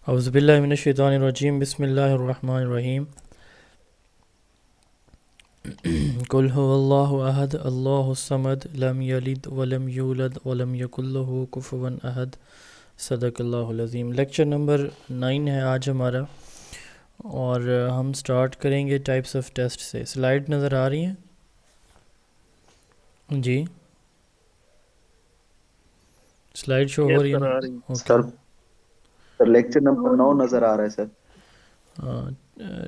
اعوذ باللہ من الشیطان الرجیم بسم اللہ الرحمن الرحیم قل هو اللہ احد اللہ الصمد لم یلد ولم یولد ولم یکن لہ کفوا احد صدق اللہ العظیم۔ لیکچر نمبر 9 ہے آج ہمارا، اور ہم سٹارٹ کریں گے ٹائپس آف ٹیسٹ سے۔ سلائیڈ نظر آ رہی ہیں جی؟ سلائیڈ شو ہو یس رہی ہے سر، نا؟ آ رہی ہے اوکے۔ سر لیکچر نمبر 9 نظر آ رہا ہے سر۔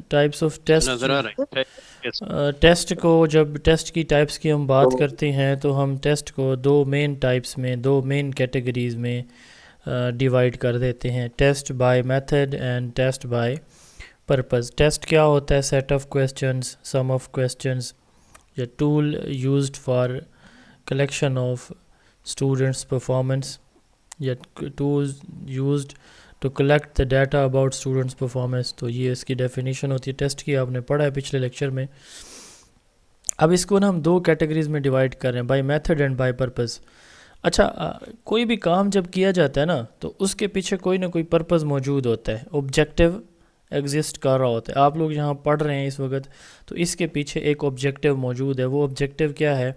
ٹائپس آف ٹیسٹ، نظر آ رہی ہے یس ٹیسٹ کو جب ٹیسٹ کی ٹائپس کی ہم بات تو کرتے ہیں تو ہم ٹیسٹ کو دو مین ٹائپس میں، دو مین کیٹیگریز میں ڈیوائڈ کر دیتے ہیں: test by method and test by purpose. Test کیا ہوتا ہے؟ Set of questions, some of questions, یا tool used for collection of students performance, یا tools used to collect the data about students performance. تو یہ اس کی ڈیفینیشن ہوتی ہے ٹیسٹ کی، آپ نے پڑھا ہے پچھلے لیکچر میں۔ اب اس کو نا ہم دو کیٹیگریز میں ڈیوائڈ کر رہے ہیں: by method and by purpose. اچھا، کوئی بھی کام جب کیا جاتا ہے نا تو اس کے پیچھے کوئی نہ کوئی پرپز موجود ہوتا ہے، آبجیکٹیو ایگزسٹ کر رہا ہوتا ہے۔ آپ لوگ یہاں پڑھ رہے ہیں اس وقت تو اس کے پیچھے ایک آبجیکٹیو موجود ہے۔ وہ آبجیکٹیو کیا ہے؟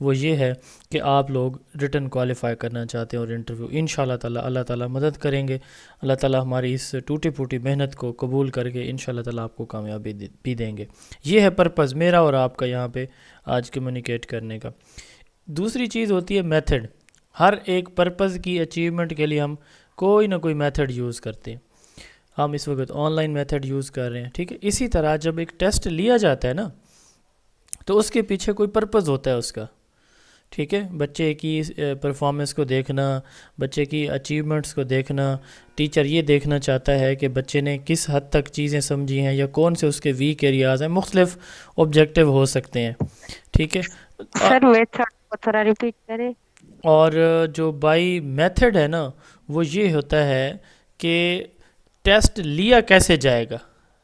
وہ یہ ہے کہ آپ لوگ ریٹن کوالیفائی کرنا چاہتے ہیں، اور انٹرویو انشاءاللہ تعالی اللہ تعالیٰ مدد کریں گے۔ اللہ تعالیٰ ہماری اس ٹوٹی پھوٹی محنت کو قبول کر کے انشاءاللہ تعالیٰ آپ کو کامیابی بھی دیں گے۔ یہ ہے پرپز میرا اور آپ کا یہاں پہ آج کمیونیکیٹ کرنے کا۔ دوسری چیز ہوتی ہے میتھڈ۔ ہر ایک پرپز کی اچیومنٹ کے لیے ہم کوئی نہ کوئی میتھڈ یوز کرتے ہیں۔ ہم اس وقت آن لائن میتھڈ یوز کر رہے ہیں، ٹھیک ہے۔ اسی طرح جب ایک ٹیسٹ لیا جاتا ہے نا تو اس کے پیچھے کوئی پرپز ہوتا ہے اس کا، ٹھیک ہے۔ بچے کی پرفارمنس کو دیکھنا، بچے کی اچیومنٹس کو دیکھنا، ٹیچر یہ دیکھنا چاہتا ہے کہ بچے نے کس حد تک چیزیں سمجھی ہیں یا کون سے اس کے ویک ایریاز ہیں۔ مختلف آبجیکٹیو ہو سکتے ہیں، ٹھیک ہے۔ سر میتھڈ کو تھوڑا ریپیٹ کریں۔ اور جو بائی میتھڈ ہے نا وہ یہ ہوتا ہے کہ ٹیسٹ لیا کیسے جائے گا۔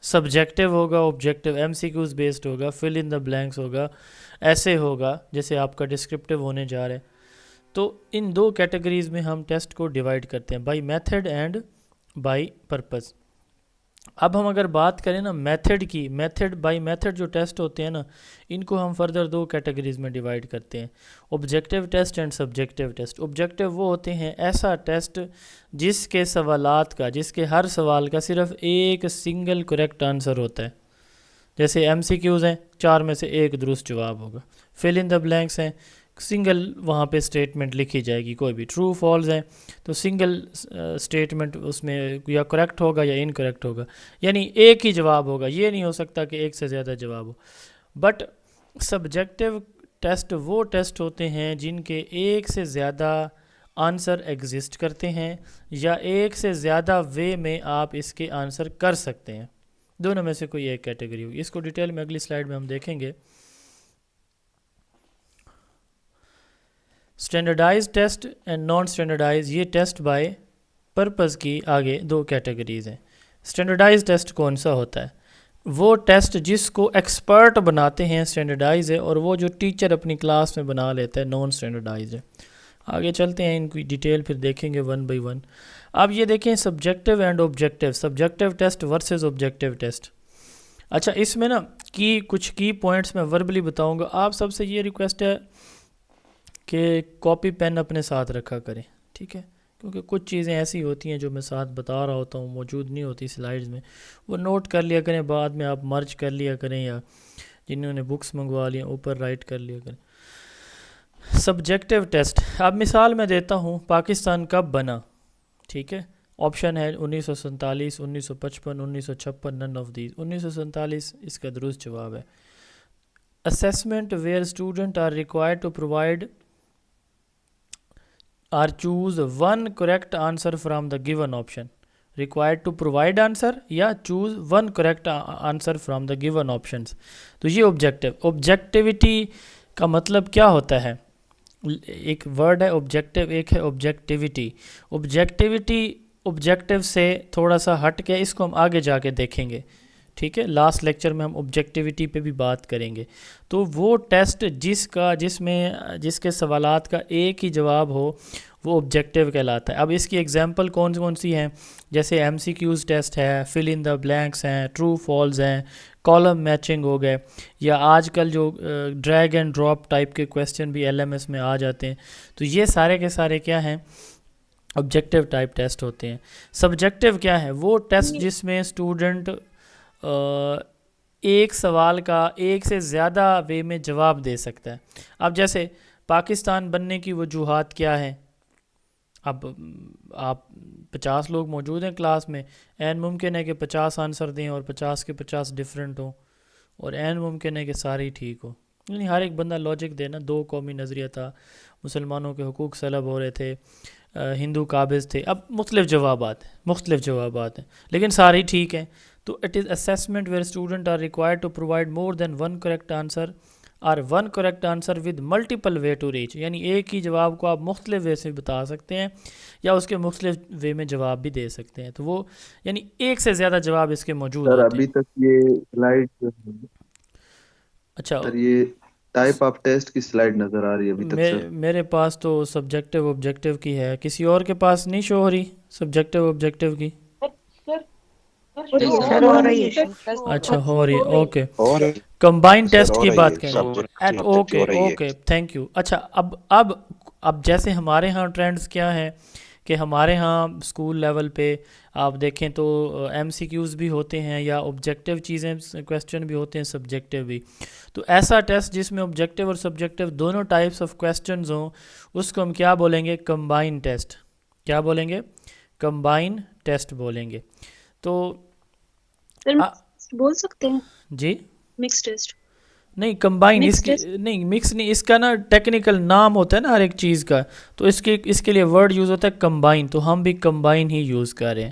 سبجیکٹیو ہوگا، objective, M C Qs based ہوگا، فل ان دا بلینکس ہوگا، ایسے ہوگا جیسے آپ کا ڈسکرپٹیو ہونے جا رہا ہے۔ تو ان دو کیٹیگریز میں ہم ٹیسٹ کو ڈیوائڈ کرتے ہیں: by method and by purpose. اب ہم اگر بات کریں نا میتھڈ کی، میتھڈ بائی میتھڈ جو ٹیسٹ ہوتے ہیں نا ان کو ہم فردر دو کیٹیگریز میں ڈیوائڈ کرتے ہیں: objective test and subjective test. Objective وہ ہوتے ہیں ایسا ٹیسٹ جس کے سوالات کا، جس کے ہر سوال کا صرف ایک سنگل کریکٹ آنسر ہوتا ہے۔ جیسے ایم سی کیوز ہیں، 4 میں سے ایک درست جواب ہوگا۔ فل ان دا بلینکس ہیں، سنگل وہاں پہ اسٹیٹمنٹ لکھی جائے گی، کوئی بھی ٹرو فالز ہیں تو سنگل اسٹیٹمنٹ اس میں یا کریکٹ ہوگا یا انکریکٹ ہوگا، یعنی ایک ہی جواب ہوگا، یہ نہیں ہو سکتا کہ ایک سے زیادہ جواب ہو۔ بٹ سبجیکٹیو ٹیسٹ وہ ٹیسٹ ہوتے ہیں جن کے ایک سے زیادہ آنسر ایگزسٹ کرتے ہیں، یا ایک سے زیادہ وے میں آپ اس کے آنسر کر سکتے ہیں۔ دونوں میں سے کوئی ایک کیٹیگری ہوگی۔ اس کو ڈیٹیل میں اگلی سلائیڈ میں ہم دیکھیں گے۔ Standardize test and non standardize, یہ ٹیسٹ بائی پرپز کی آگے دو کیٹیگریز ہیں۔ اسٹینڈرڈائز ٹیسٹ کون سا ہوتا ہے؟ وہ ٹیسٹ جس کو ایکسپرٹ بناتے ہیں اسٹینڈرڈائز ہے، اور وہ جو ٹیچر اپنی کلاس میں بنا لیتا ہے نان اسٹینڈرڈائز ہے۔ آگے چلتے ہیں، ان کی ڈیٹیل پھر دیکھیں گے ون بائی ون۔ اب یہ دیکھیں subjective and objective, subjective test versus objective test. اچھا، اس میں نا کچھ کی پوائنٹس میں وربلی بتاؤں گا۔ آپ سب سے یہ ریکویسٹ ہے کہ کاپی پین اپنے ساتھ رکھا کریں، ٹھیک ہے، کیونکہ کچھ چیزیں ایسی ہوتی ہیں جو میں ساتھ بتا رہا ہوتا ہوں موجود نہیں ہوتی سلائیڈز میں، وہ نوٹ کر لیا کریں، بعد میں آپ مرج کر لیا کریں، یا جنہوں نے بکس منگوا لیا اوپر رائٹ کر لیا کریں۔ سبجیکٹیو ٹیسٹ، اب مثال میں دیتا ہوں، پاکستان کب بنا؟ ٹھیک ہے، آپشن ہے 1947، 1955، 1956، نن آف دیز۔ 1947 اس کا درست جواب ہے۔ Assessment where student are required to provide or choose one correct answer from the given option. Required to provide answer یا choose one correct answer from the given options۔ تو یہ objectivity کا مطلب کیا ہوتا ہے؟ ایک ورڈ ہے آبجیکٹیو، ایک ہے آبجیکٹیوٹی۔ آبجیکٹیوٹی آبجیکٹیو سے تھوڑا سا ہٹ کے، اس کو ہم آگے جا کے دیکھیں گے، ٹھیک ہے. لاسٹ لیکچر میں ہم آبجیکٹیوٹی پہ بھی بات کریں گے. تو وہ ٹیسٹ جس کے سوالات کا ایک ہی جواب ہو وہ آبجیکٹیو کہلاتا ہے. اب اس کی ایگزامپل کون سی ہیں؟ جیسے ایم سی کیوز ٹیسٹ ہے، فل ان دا بلینکس ہیں، ٹرو فالز ہیں، کالم میچنگ ہو گئے، یا آج کل جو ڈریگ اینڈ ڈراپ ٹائپ کے کویسچن بھی ایل ایم ایس میں آ جاتے ہیں. تو یہ سارے کے سارے کیا ہیں؟ آبجیکٹیو ٹائپ ٹیسٹ ہوتے ہیں. سبجیکٹیو کیا ہے؟ وہ ٹیسٹ جس میں اسٹوڈنٹ ایک سوال کا ایک سے زیادہ وے میں جواب دے سکتا ہے. اب جیسے پاکستان بننے کی وجوہات کیا ہیں؟ اب آپ 50 لوگ موجود ہیں کلاس میں، عین ممکن ہے کہ 50 آنسر دیں اور 50 کے 50 ڈفرینٹ ہوں، اور عین ممکن ہے کہ سارے ہی ٹھیک ہو. یعنی ہر ایک بندہ لاجک دے نا. 2 قومی نظریہ تھا، مسلمانوں کے حقوق سلب ہو رہے تھے، ہندو قابض تھے. اب مختلف جوابات ہیں لیکن سارے ہی ٹھیک ہیں. تو it is assessment where student are required to provide more than one correct answer اور one correct answer with multiple way to reach. یعنی ایک ہی جواب کو آپ مختلف وے سے بتا سکتے ہیں یا اس کے مختلف وے میں جواب بھی دے سکتے ہیں. تو وہ یعنی ایک سے زیادہ جواب اس کے موجود سر ہوتے ابھی ہیں. تک یہ سلائیڈ جو ہے، اچھا، سر یہ ٹائپ آف ٹیسٹ کی سلائیڈ نظر آ رہی ہے ابھی تک سر. میرے پاس تو سبجیکٹیو آبجیکٹیو کی ہے، کسی اور کے پاس نہیں شو ہو رہی سبجیکٹیو آبجیکٹیو کی؟ سر ہو رہی ہے. اچھا ہو رہی ہے، اوکے. اور کمبائن سر ٹیسٹ ہو کی رہی بات ہے، کریں. سبجیکٹ اوکے ہو رہی ہے. Okay, thank you. اچھا اب جیسے ہمارے ہاں ٹرینڈز کیا ہیں کہ ہمارے ہاں اسکول لیول پہ آپ دیکھیں تو ایم سی کیوز بھی ہوتے ہیں یا آبجیکٹیو چیزیں کویسچن بھی ہوتے ہیں، سبجیکٹیو بھی. تو ایسا ٹیسٹ جس میں آبجیکٹیو اور سبجیکٹیو دونوں ٹائپس آف کویسچنز ہوں اس کو ہم کیا بولیں گے؟ Combine test. کیا بولیں گے؟ کمبائن ٹیسٹ بولیں گے. تو بول سکتے ہیں جی مکس ٹیسٹ. نہیں، کمبائن اس کی نہیں، مکس نہیں، اس کا نا ٹیکنیکل نام ہوتا ہے نا ہر ایک چیز کا، تو اس کے لیے ورڈ یوز ہوتا ہے کمبائن. تو ہم بھی کمبائن ہی یوز کر رہے ہیں.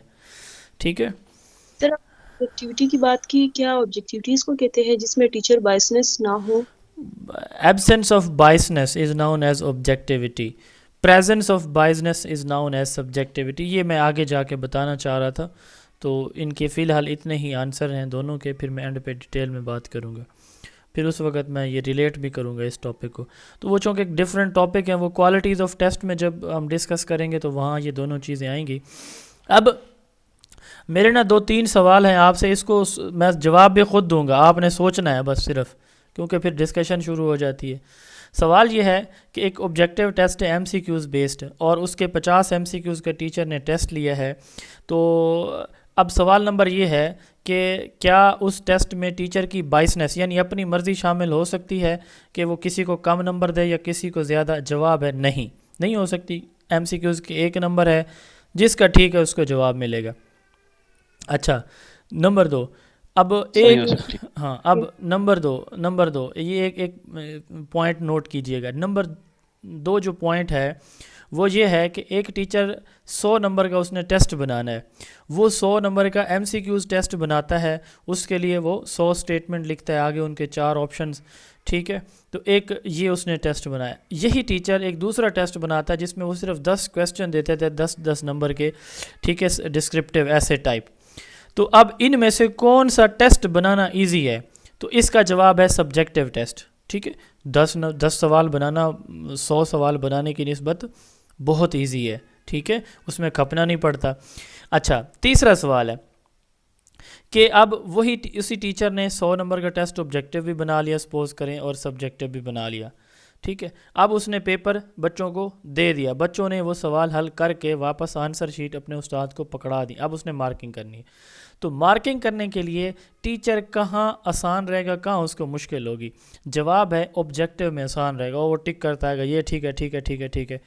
ٹھیک ہے سر آبجیکٹیوٹی کی بات کی، کیا آبجیکٹیوٹیز کو کہتے ہیں جس میں ٹیچر بائسنس نہ ہو؟ Absence of biases is known as objectivity, presence of biases is known as subjectivity. یہ میں آگے جا کے بتانا چاہ رہا تھا. تو ان کے فی الحال اتنے ہی آنسر ہیں دونوں کے، پھر میں اینڈ پہ ڈیٹیل میں بات کروں گا، پھر اس وقت میں یہ ریلیٹ بھی کروں گا اس ٹاپک کو. تو وہ چونکہ ایک ڈفرینٹ ٹاپک ہیں، وہ کوالٹیز آف ٹیسٹ میں جب ہم ڈسکس کریں گے تو وہاں یہ دونوں چیزیں آئیں گی. اب میرے نا 2-3 سوال ہیں آپ سے، اس کو میں جواب بھی خود دوں گا، آپ نے سوچنا ہے بس صرف، کیونکہ پھر ڈسکشن شروع ہو جاتی ہے. سوال یہ ہے کہ ایک آبجیکٹیو ٹیسٹ ہے ایم سی کیوز بیسڈ، اور اس کے 50 ایم سی کیوز کا ٹیچر نے ٹیسٹ لیا ہے. تو اب سوال نمبر یہ ہے کہ کیا اس ٹیسٹ میں ٹیچر کی بائسنس یعنی اپنی مرضی شامل ہو سکتی ہے کہ وہ کسی کو کم نمبر دے یا کسی کو زیادہ؟ جواب ہے نہیں ہو سکتی. ایم سی کیوز کے 1 نمبر ہے، جس کا ٹھیک ہے اس کو جواب ملے گا. اچھا نمبر 2، اب نمبر دو یہ ایک پوائنٹ نوٹ کیجئے گا. نمبر 2 جو پوائنٹ ہے وہ یہ ہے کہ ایک ٹیچر 100 نمبر کا اس نے ٹیسٹ بنانا ہے، وہ 100 نمبر کا ایم سی کیوز ٹیسٹ بناتا ہے. اس کے لیے وہ 100 اسٹیٹمنٹ لکھتا ہے، آگے ان کے 4 آپشنز. ٹھیک ہے، تو ایک یہ اس نے ٹیسٹ بنایا. یہی ٹیچر ایک دوسرا ٹیسٹ بناتا ہے جس میں وہ صرف 10 کویسچن دیتے تھے، 10 نمبر کے. ٹھیک ہے، ڈسکرپٹیو ایسے ٹائپ. تو اب ان میں سے کون سا ٹیسٹ بنانا ایزی ہے؟ تو اس کا جواب ہے سبجیکٹیو ٹیسٹ. ٹھیک ہے، 10 سوال بنانا 100 سوال بنانے کی نسبت بہت ایزی ہے. ٹھیک ہے، اس میں کھپنا نہیں پڑتا. اچھا، تیسرا سوال ہے کہ اب اسی ٹیچر نے 100 نمبر کا ٹیسٹ آبجیکٹیو بھی بنا لیا سپوز کریں اور سبجیکٹیو بھی بنا لیا. ٹھیک ہے، اب اس نے پیپر بچوں کو دے دیا، بچوں نے وہ سوال حل کر کے واپس آنسر شیٹ اپنے استاد کو پکڑا دی. اب اس نے مارکنگ کرنی ہے. تو مارکنگ کرنے کے لیے ٹیچر کہاں آسان رہے گا، کہاں اس کو مشکل ہوگی؟ جواب ہے آبجیکٹیو میں آسان رہے گا. وہ ٹک کرتا ہے یہ ٹھیک ہے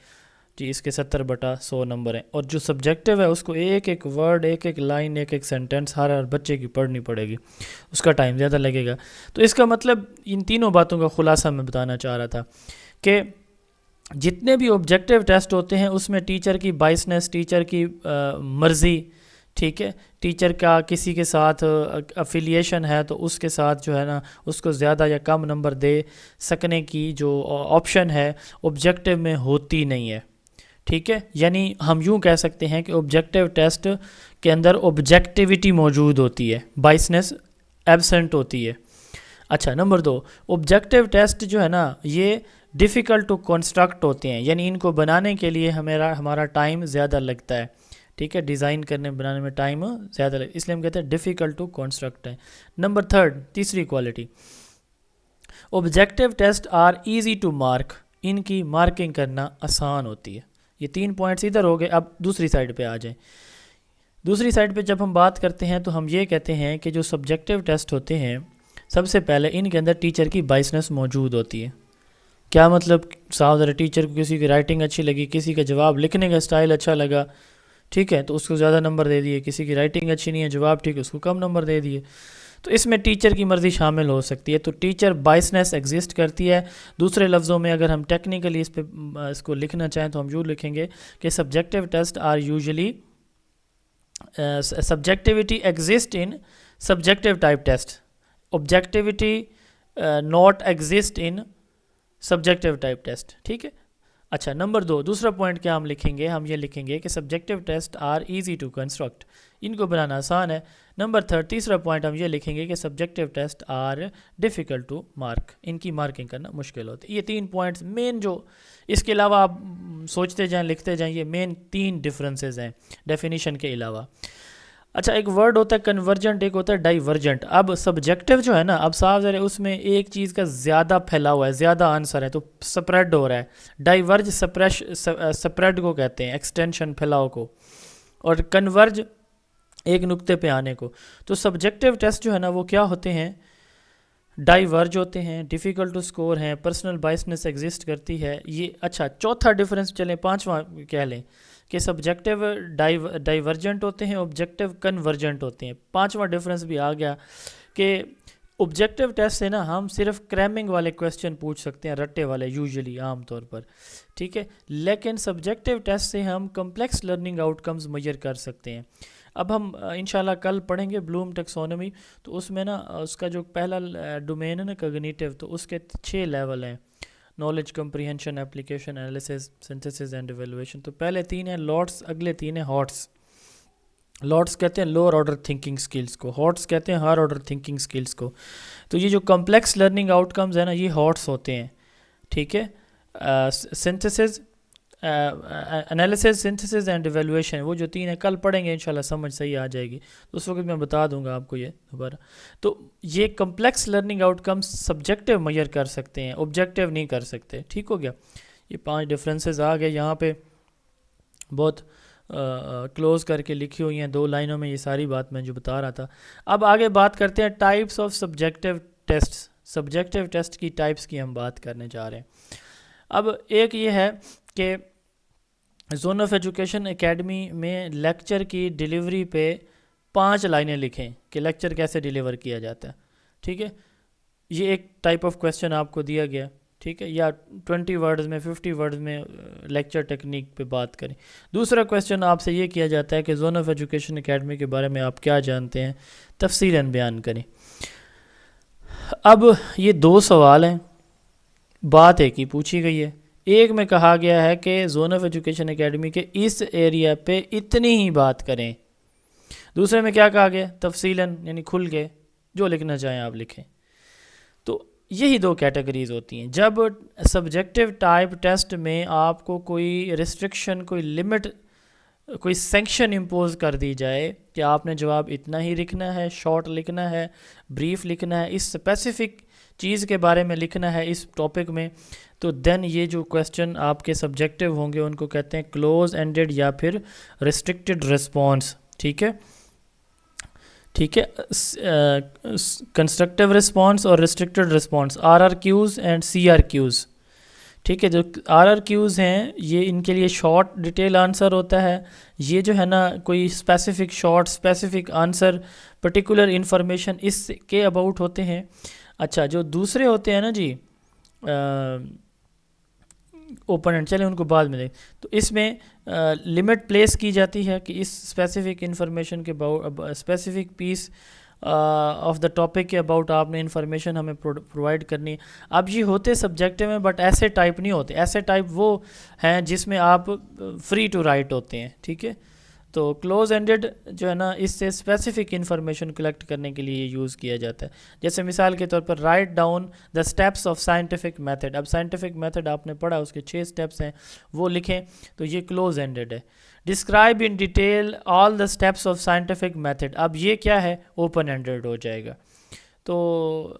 جی، اس کے 70/100 نمبر ہیں. اور جو سبجیکٹیو ہے اس کو ایک ایک ورڈ، ایک ایک لائن، ایک ایک سینٹنس ہر بچے کی پڑھنی پڑے گی، اس کا ٹائم زیادہ لگے گا. تو اس کا مطلب ان تینوں باتوں کا خلاصہ میں بتانا چاہ رہا تھا کہ جتنے بھی آبجیکٹیو ٹیسٹ ہوتے ہیں اس میں ٹیچر کی بائسنس، ٹیچر کی مرضی، ٹھیک ہے، ٹیچر کا کسی کے ساتھ افیلیشن ہے تو اس کے ساتھ جو ہے نا اس کو زیادہ یا کم نمبر دے سکنے کی جو آپشن ہے آبجیکٹیو میں ہوتی نہیں ہے. ٹھیک ہے، یعنی ہم یوں کہہ سکتے ہیں کہ آبجیکٹیو ٹیسٹ کے اندر آبجیکٹیوٹی موجود ہوتی ہے، بائسنس ایبسنٹ ہوتی ہے. اچھا نمبر 2, آبجیکٹیو ٹیسٹ جو ہے نا یہ ڈیفیکلٹ ٹو کنسٹرکٹ ہوتے ہیں, یعنی ان کو بنانے کے لیے ہمارا ٹائم زیادہ لگتا ہے. ٹھیک ہے, ڈیزائن کرنے بنانے میں ٹائم زیادہ لگتا ہے, اس لیے ہم کہتے ہیں ڈیفیکلٹ ٹو کنسٹرکٹ ہے. نمبر 3, تیسری quality, objective test are easy to mark, ان کی مارکنگ کرنا آسان ہوتی ہے. یہ 3 پوائنٹس ادھر ہو گئے. اب دوسری سائڈ پہ آ جائیں. دوسری سائڈ پہ جب ہم بات کرتے ہیں تو ہم یہ کہتے ہیں کہ جو سبجیکٹیو ٹیسٹ ہوتے ہیں سب سے پہلے ان کے اندر ٹیچر کی بائسنس موجود ہوتی ہے. کیا مطلب؟ صاحب ذرا ٹیچر کو کسی کی رائٹنگ اچھی لگی, کسی کا جواب لکھنے کا اسٹائل اچھا لگا, ٹھیک ہے, تو اس کو زیادہ نمبر دے دیے. کسی کی رائٹنگ اچھی نہیں ہے, جواب ٹھیک ہے, اس کو کم نمبر دے دیے. تو اس میں ٹیچر کی مرضی شامل ہو سکتی ہے. تو ٹیچر بائسنس ایگزسٹ کرتی ہے. دوسرے لفظوں میں اگر ہم ٹیکنیکلی اس کو لکھنا چاہیں تو ہم یوں لکھیں گے کہ subjective test are usually subjectivity exist in subjective type test, objectivity not exist in subjective type test. ٹھیک ہے. اچھا نمبر 2, دوسرا پوائنٹ کیا ہم لکھیں گے؟ ہم یہ لکھیں گے کہ subjective test are easy to construct, ان کو بنانا آسان ہے. نمبر 3, تیسرا پوائنٹ ہم یہ لکھیں گے کہ subjective test are difficult to mark, ان کی مارکنگ کرنا مشکل ہوتی ہے. یہ 3 پوائنٹس مین, جو اس کے علاوہ آپ سوچتے جائیں لکھتے جائیں, یہ مین 3 ڈفرینسز ہیں ڈیفینیشن کے علاوہ. اچھا ایک ورڈ ہوتا ہے کنورجنٹ, ایک ہوتا ہے ڈائیورجنٹ. اب سبجیکٹیو جو ہے نا, اب صاف ذرا اس میں ایک چیز کا زیادہ پھیلا ہوا ہے, زیادہ آنسر ہے, تو سپریڈ ہو رہا ہے. ڈائیورج سپریڈ کو کہتے ہیں, ایکسٹینشن پھیلاؤ کو, اور کنورج ایک نقطے پہ آنے کو. تو سبجیکٹیو ٹیسٹ جو ہے نا وہ کیا ہوتے ہیں؟ ڈائیورج ہوتے ہیں, ڈیفیکلٹ ٹو اسکور ہیں, پرسنل بائسنس ایگزسٹ کرتی ہے. یہ اچھا چوتھا ڈفرینس چلیں 5واں کہہ لیں کہ سبجیکٹیو ڈائیورجنٹ ہوتے ہیں, آبجیکٹیو کنورجنٹ ہوتے ہیں. 5واں ڈفرینس بھی آ گیا کہ آبجیکٹیو ٹیسٹ سے نا ہم صرف کریمنگ والے کویسچن پوچھ سکتے ہیں, رٹے والے یوزلی عام طور پر, ٹھیک ہے, لیکن سبجیکٹیو ٹیسٹ سے ہم complex learning outcomes measure کر سکتے ہیں. اب ہم انشاءاللہ کل پڑھیں گے بلوم ٹیکسونومی, تو اس میں نا اس کا جو پہلا ڈومین ہے نا کوگنیٹیو, تو اس کے 6 لیول ہیں: knowledge, comprehension, application, analysis, synthesis and evaluation. تو پہلے 3 ہیں لوٹس, اگلے 3 ہیں ہاٹس. لوٹس کہتے ہیں لوور آرڈر تھنکنگ سکلز کو, ہاٹس کہتے ہیں ہائر آرڈر تھنکنگ سکلز کو. تو یہ جو کمپلیکس لرننگ آؤٹ کمز ہیں نا یہ ہاٹس ہوتے ہیں, ٹھیک ہے. Synthesis, analysis, synthesis and evaluation, وہ جو 3 ہیں کل پڑھیں گے انشاءاللہ, سمجھ صحیح آ جائے گی. تو اس وقت میں بتا دوں گا آپ کو یہ دوبارہ. تو یہ complex learning outcomes subjective measure کر سکتے ہیں, آبجیکٹیو نہیں کر سکتے. ٹھیک ہو گیا. یہ 5 ڈفرینسز آ گئے یہاں پہ, بہت کلوز کر کے لکھی ہوئی ہیں 2 لائنوں میں یہ ساری بات میں جو بتا رہا تھا. اب آگے بات کرتے ہیں types of subjective test. Subjective test کی ٹائپس کی ہم بات کرنے جا رہے ہیں. اب ایک یہ ہے کہ زون آف ایجوکیشن اکیڈمی میں لیکچر کی ڈیلیوری پہ 5 لائنیں لکھیں کہ لیکچر کیسے ڈیلیور کیا جاتا ہے. ٹھیک ہے, یہ ایک ٹائپ آف کویسچن آپ کو دیا گیا, ٹھیک ہے, یا 20 ورڈز میں 50 ورڈز میں لیکچر ٹیکنیک پہ بات کریں. دوسرا کویسچن آپ سے یہ کیا جاتا ہے کہ زون آف ایجوکیشن اکیڈمی کے بارے میں آپ کیا جانتے ہیں, تفصیلاً بیان کریں. اب یہ 2 سوال ہیں, بات ایک ہی پوچھی گئی ہے. ایک میں کہا گیا ہے کہ زون آف ایجوکیشن اکیڈمی کے اس ایریا پہ اتنی ہی بات کریں. دوسرے میں کیا کہا گیا؟ تفصیلاً, یعنی کھل کے جو لکھنا چاہیں آپ لکھیں. تو یہی 2 کیٹیگریز ہوتی ہیں. جب سبجیکٹیو ٹائپ ٹیسٹ میں آپ کو کوئی ریسٹرکشن, کوئی لمٹ, کوئی سینکشن امپوز کر دی جائے کہ آپ نے جواب اتنا ہی لکھنا ہے, شارٹ لکھنا ہے, بریف لکھنا ہے, اس اسپیسیفک چیز کے بارے میں لکھنا ہے اس ٹاپک میں, تو دین یہ جو کویسچن آپ کے سبجیکٹیو ہوں گے ان کو کہتے ہیں کلوز اینڈڈ یا پھر ریسٹرکٹیڈ رسپانس. ٹھیک ہے, ٹھیک ہے, کنسٹرکٹیو رسپانس اور restricted response, R R Qs and C R Qs. ٹھیک ہے, جو آر آر کیوز ہیں یہ ان کے لیے شارٹ ڈیٹیل آنسر ہوتا ہے. یہ جو ہے نا کوئی specific short specific answer, particular information اس کے اباؤٹ ہوتے ہیں. اچھا, جو دوسرے ہوتے ہیں نا جی اوپن, چلیں ان کو بعد میں دیں. تو اس میں لمٹ پلیس کی جاتی ہے کہ اس اسپیسیفک انفارمیشن کے specific piece of the topic کے اباؤٹ آپ نے انفارمیشن ہمیں پرووائڈ کرنی ہے. اب یہ ہوتے سبجیکٹیو میں, بٹ ایسے ٹائپ نہیں ہوتے. ایسے ٹائپ وہ ہیں جس میں آپ فری ٹو رائٹ ہوتے ہیں. ٹھیک ہے, تو کلوز اینڈڈ جو ہے نا اس سے اسپیسیفک انفارمیشن کلیکٹ کرنے کے لیے یوز کیا جاتا ہے. جیسے مثال کے طور پر write down the steps of scientific method. اب سائنٹیفک میتھڈ آپ نے پڑھا, اس کے 6 اسٹیپس ہیں, وہ لکھیں, تو یہ کلوز اینڈڈ ہے. Describe in detail all the steps of scientific method, اب یہ کیا ہے, اوپن اینڈڈ ہو جائے گا. تو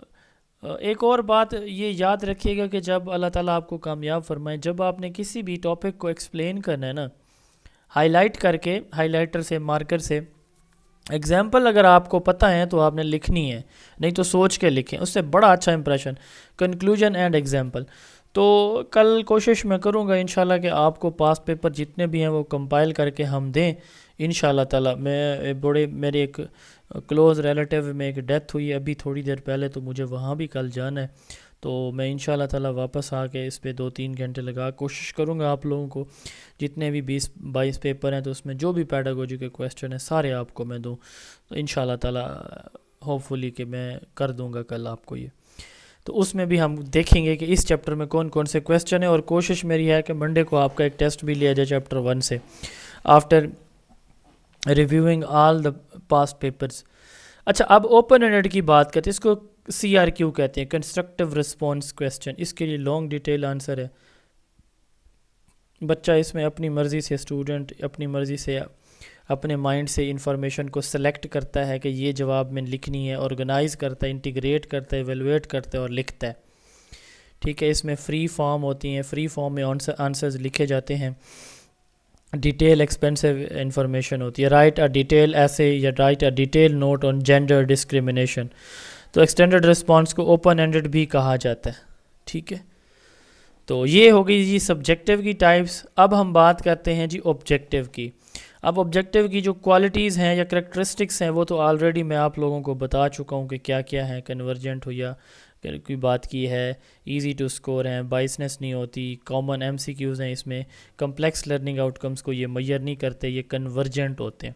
ایک اور بات یہ یاد رکھیے گا کہ جب اللہ تعالیٰ آپ کو کامیاب فرمائے, جب آپ نے کسی بھی ٹاپک کو ایکسپلین کرنا ہے نا, ہائی لائٹ کر کے, ہائی لائٹر سے, مارکر سے, ایگزامپل اگر آپ کو پتہ ہے تو آپ نے لکھنی ہے, نہیں تو سوچ کے لکھیں, اس سے بڑا اچھا امپریشن. Conclusion and example. تو کل کوشش میں کروں گا انشاءاللہ کہ آپ کو پاس پیپر جتنے بھی ہیں وہ کمپائل کر کے ہم دیں انشاءاللہ تعالیٰ. میرے ایک کلوز ریلیٹیو میں ایک ڈیتھ ہوئی ابھی تھوڑی دیر پہلے, تو مجھے وہاں بھی کل جانا ہے. تو میں انشاءاللہ تعالیٰ واپس آ کے اس پہ 2-3 گھنٹے لگا کوشش کروں گا آپ لوگوں کو جتنے بھی 20-22 پیپر ہیں تو اس میں جو بھی پیڈاگوجی کے کویسچن ہیں سارے آپ کو میں دوں. تو انشاءاللہ تعالیٰ ہوپ فلی کہ میں کر دوں گا کل آپ کو یہ. تو اس میں بھی ہم دیکھیں گے کہ اس چیپٹر میں کون کون سے کویسچن ہیں, اور کوشش میری ہے کہ منڈے کو آپ کا ایک ٹیسٹ بھی لیا جائے چیپٹر 1 سے after reviewing all the past papers. اچھا, اب اوپن اینڈڈ کی بات کرتے ہیں. اس کو CRQ کہتے ہیں, کنسٹرکٹیو رسپانس کویسچن. اس کے لیے لانگ ڈیٹیل آنسر ہے. بچہ اس میں اپنی مرضی سے, اسٹوڈنٹ اپنی مرضی سے اپنے مائنڈ سے انفارمیشن کو سلیکٹ کرتا ہے کہ یہ جواب میں لکھنی ہے, آرگنائز کرتا ہے, انٹیگریٹ کرتا ہے, ایویلویٹ کرتا ہے اور لکھتا ہے. ٹھیک ہے, اس میں فری فارم ہوتی ہیں, فری فارم میں آنسرز لکھے جاتے ہیں. ڈیٹیل ایکسپینسو انفارمیشن ہوتی ہے. رائٹ اے ڈیٹیل ایسے یا write a detail note on gender discrimination. تو ایکسٹینڈڈ رسپانس کو اوپن اینڈڈ بھی کہا جاتا ہے. ٹھیک ہے, تو یہ ہو گئی جی سبجیکٹیو کی ٹائپس. اب ہم بات کرتے ہیں جی آبجیکٹیو کی. اب آبجیکٹیو کی جو کوالٹیز ہیں یا کریکٹرسٹکس ہیں وہ تو آلریڈی میں آپ لوگوں کو بتا چکا ہوں کہ کیا کیا ہے. کنورجنٹ ہو یا کوئی بات کی ہے, ایزی ٹو اسکور ہیں, بائسنس نہیں ہوتی, کامن MCQs ہیں, اس میں کمپلیکس لرننگ آؤٹ کمز کو یہ میئر نہیں کرتے, یہ کنورجنٹ ہوتے ہیں.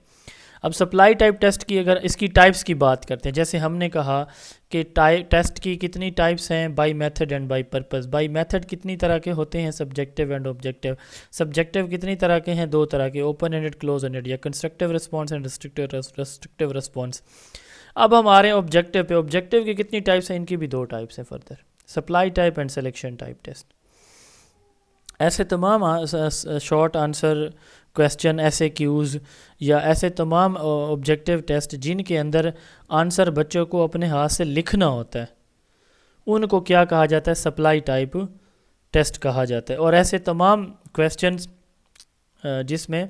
اب سپلائی ٹائپ ٹیسٹ کی اگر اس کی ٹائپس کی بات کرتے ہیں, جیسے ہم نے کہا کہ ٹیسٹ کی کتنی ٹائپس ہیں, by method and by purpose. By method کتنی طرح کے ہوتے ہیں, سبجیکٹیو اینڈ آبجیکٹیو. سبجیکٹیو کتنی طرح کے ہیں, 2 طرح کے, اوپن اینڈڈ, کلوز اینڈڈ, یا constructive response and restrictive response. اب ہم آ رہے ہیں آبجیکٹیو پہ. آبجیکٹیو کی کتنی ٹائپس ہیں, ان کی بھی 2 ٹائپس ہیں further, supply type and selection type test. ایسے تمام شارٹ آنسر کویسچن, ایسے کیوز یا ایسے تمام آبجیکٹیو ٹیسٹ جن کے اندر آنسر بچوں کو اپنے ہاتھ سے لکھنا ہوتا ہے, ان کو کیا کہا جاتا ہے, سپلائی ٹائپ ٹیسٹ کہا جاتا ہے. اور ایسے تمام کویسچنز جس میں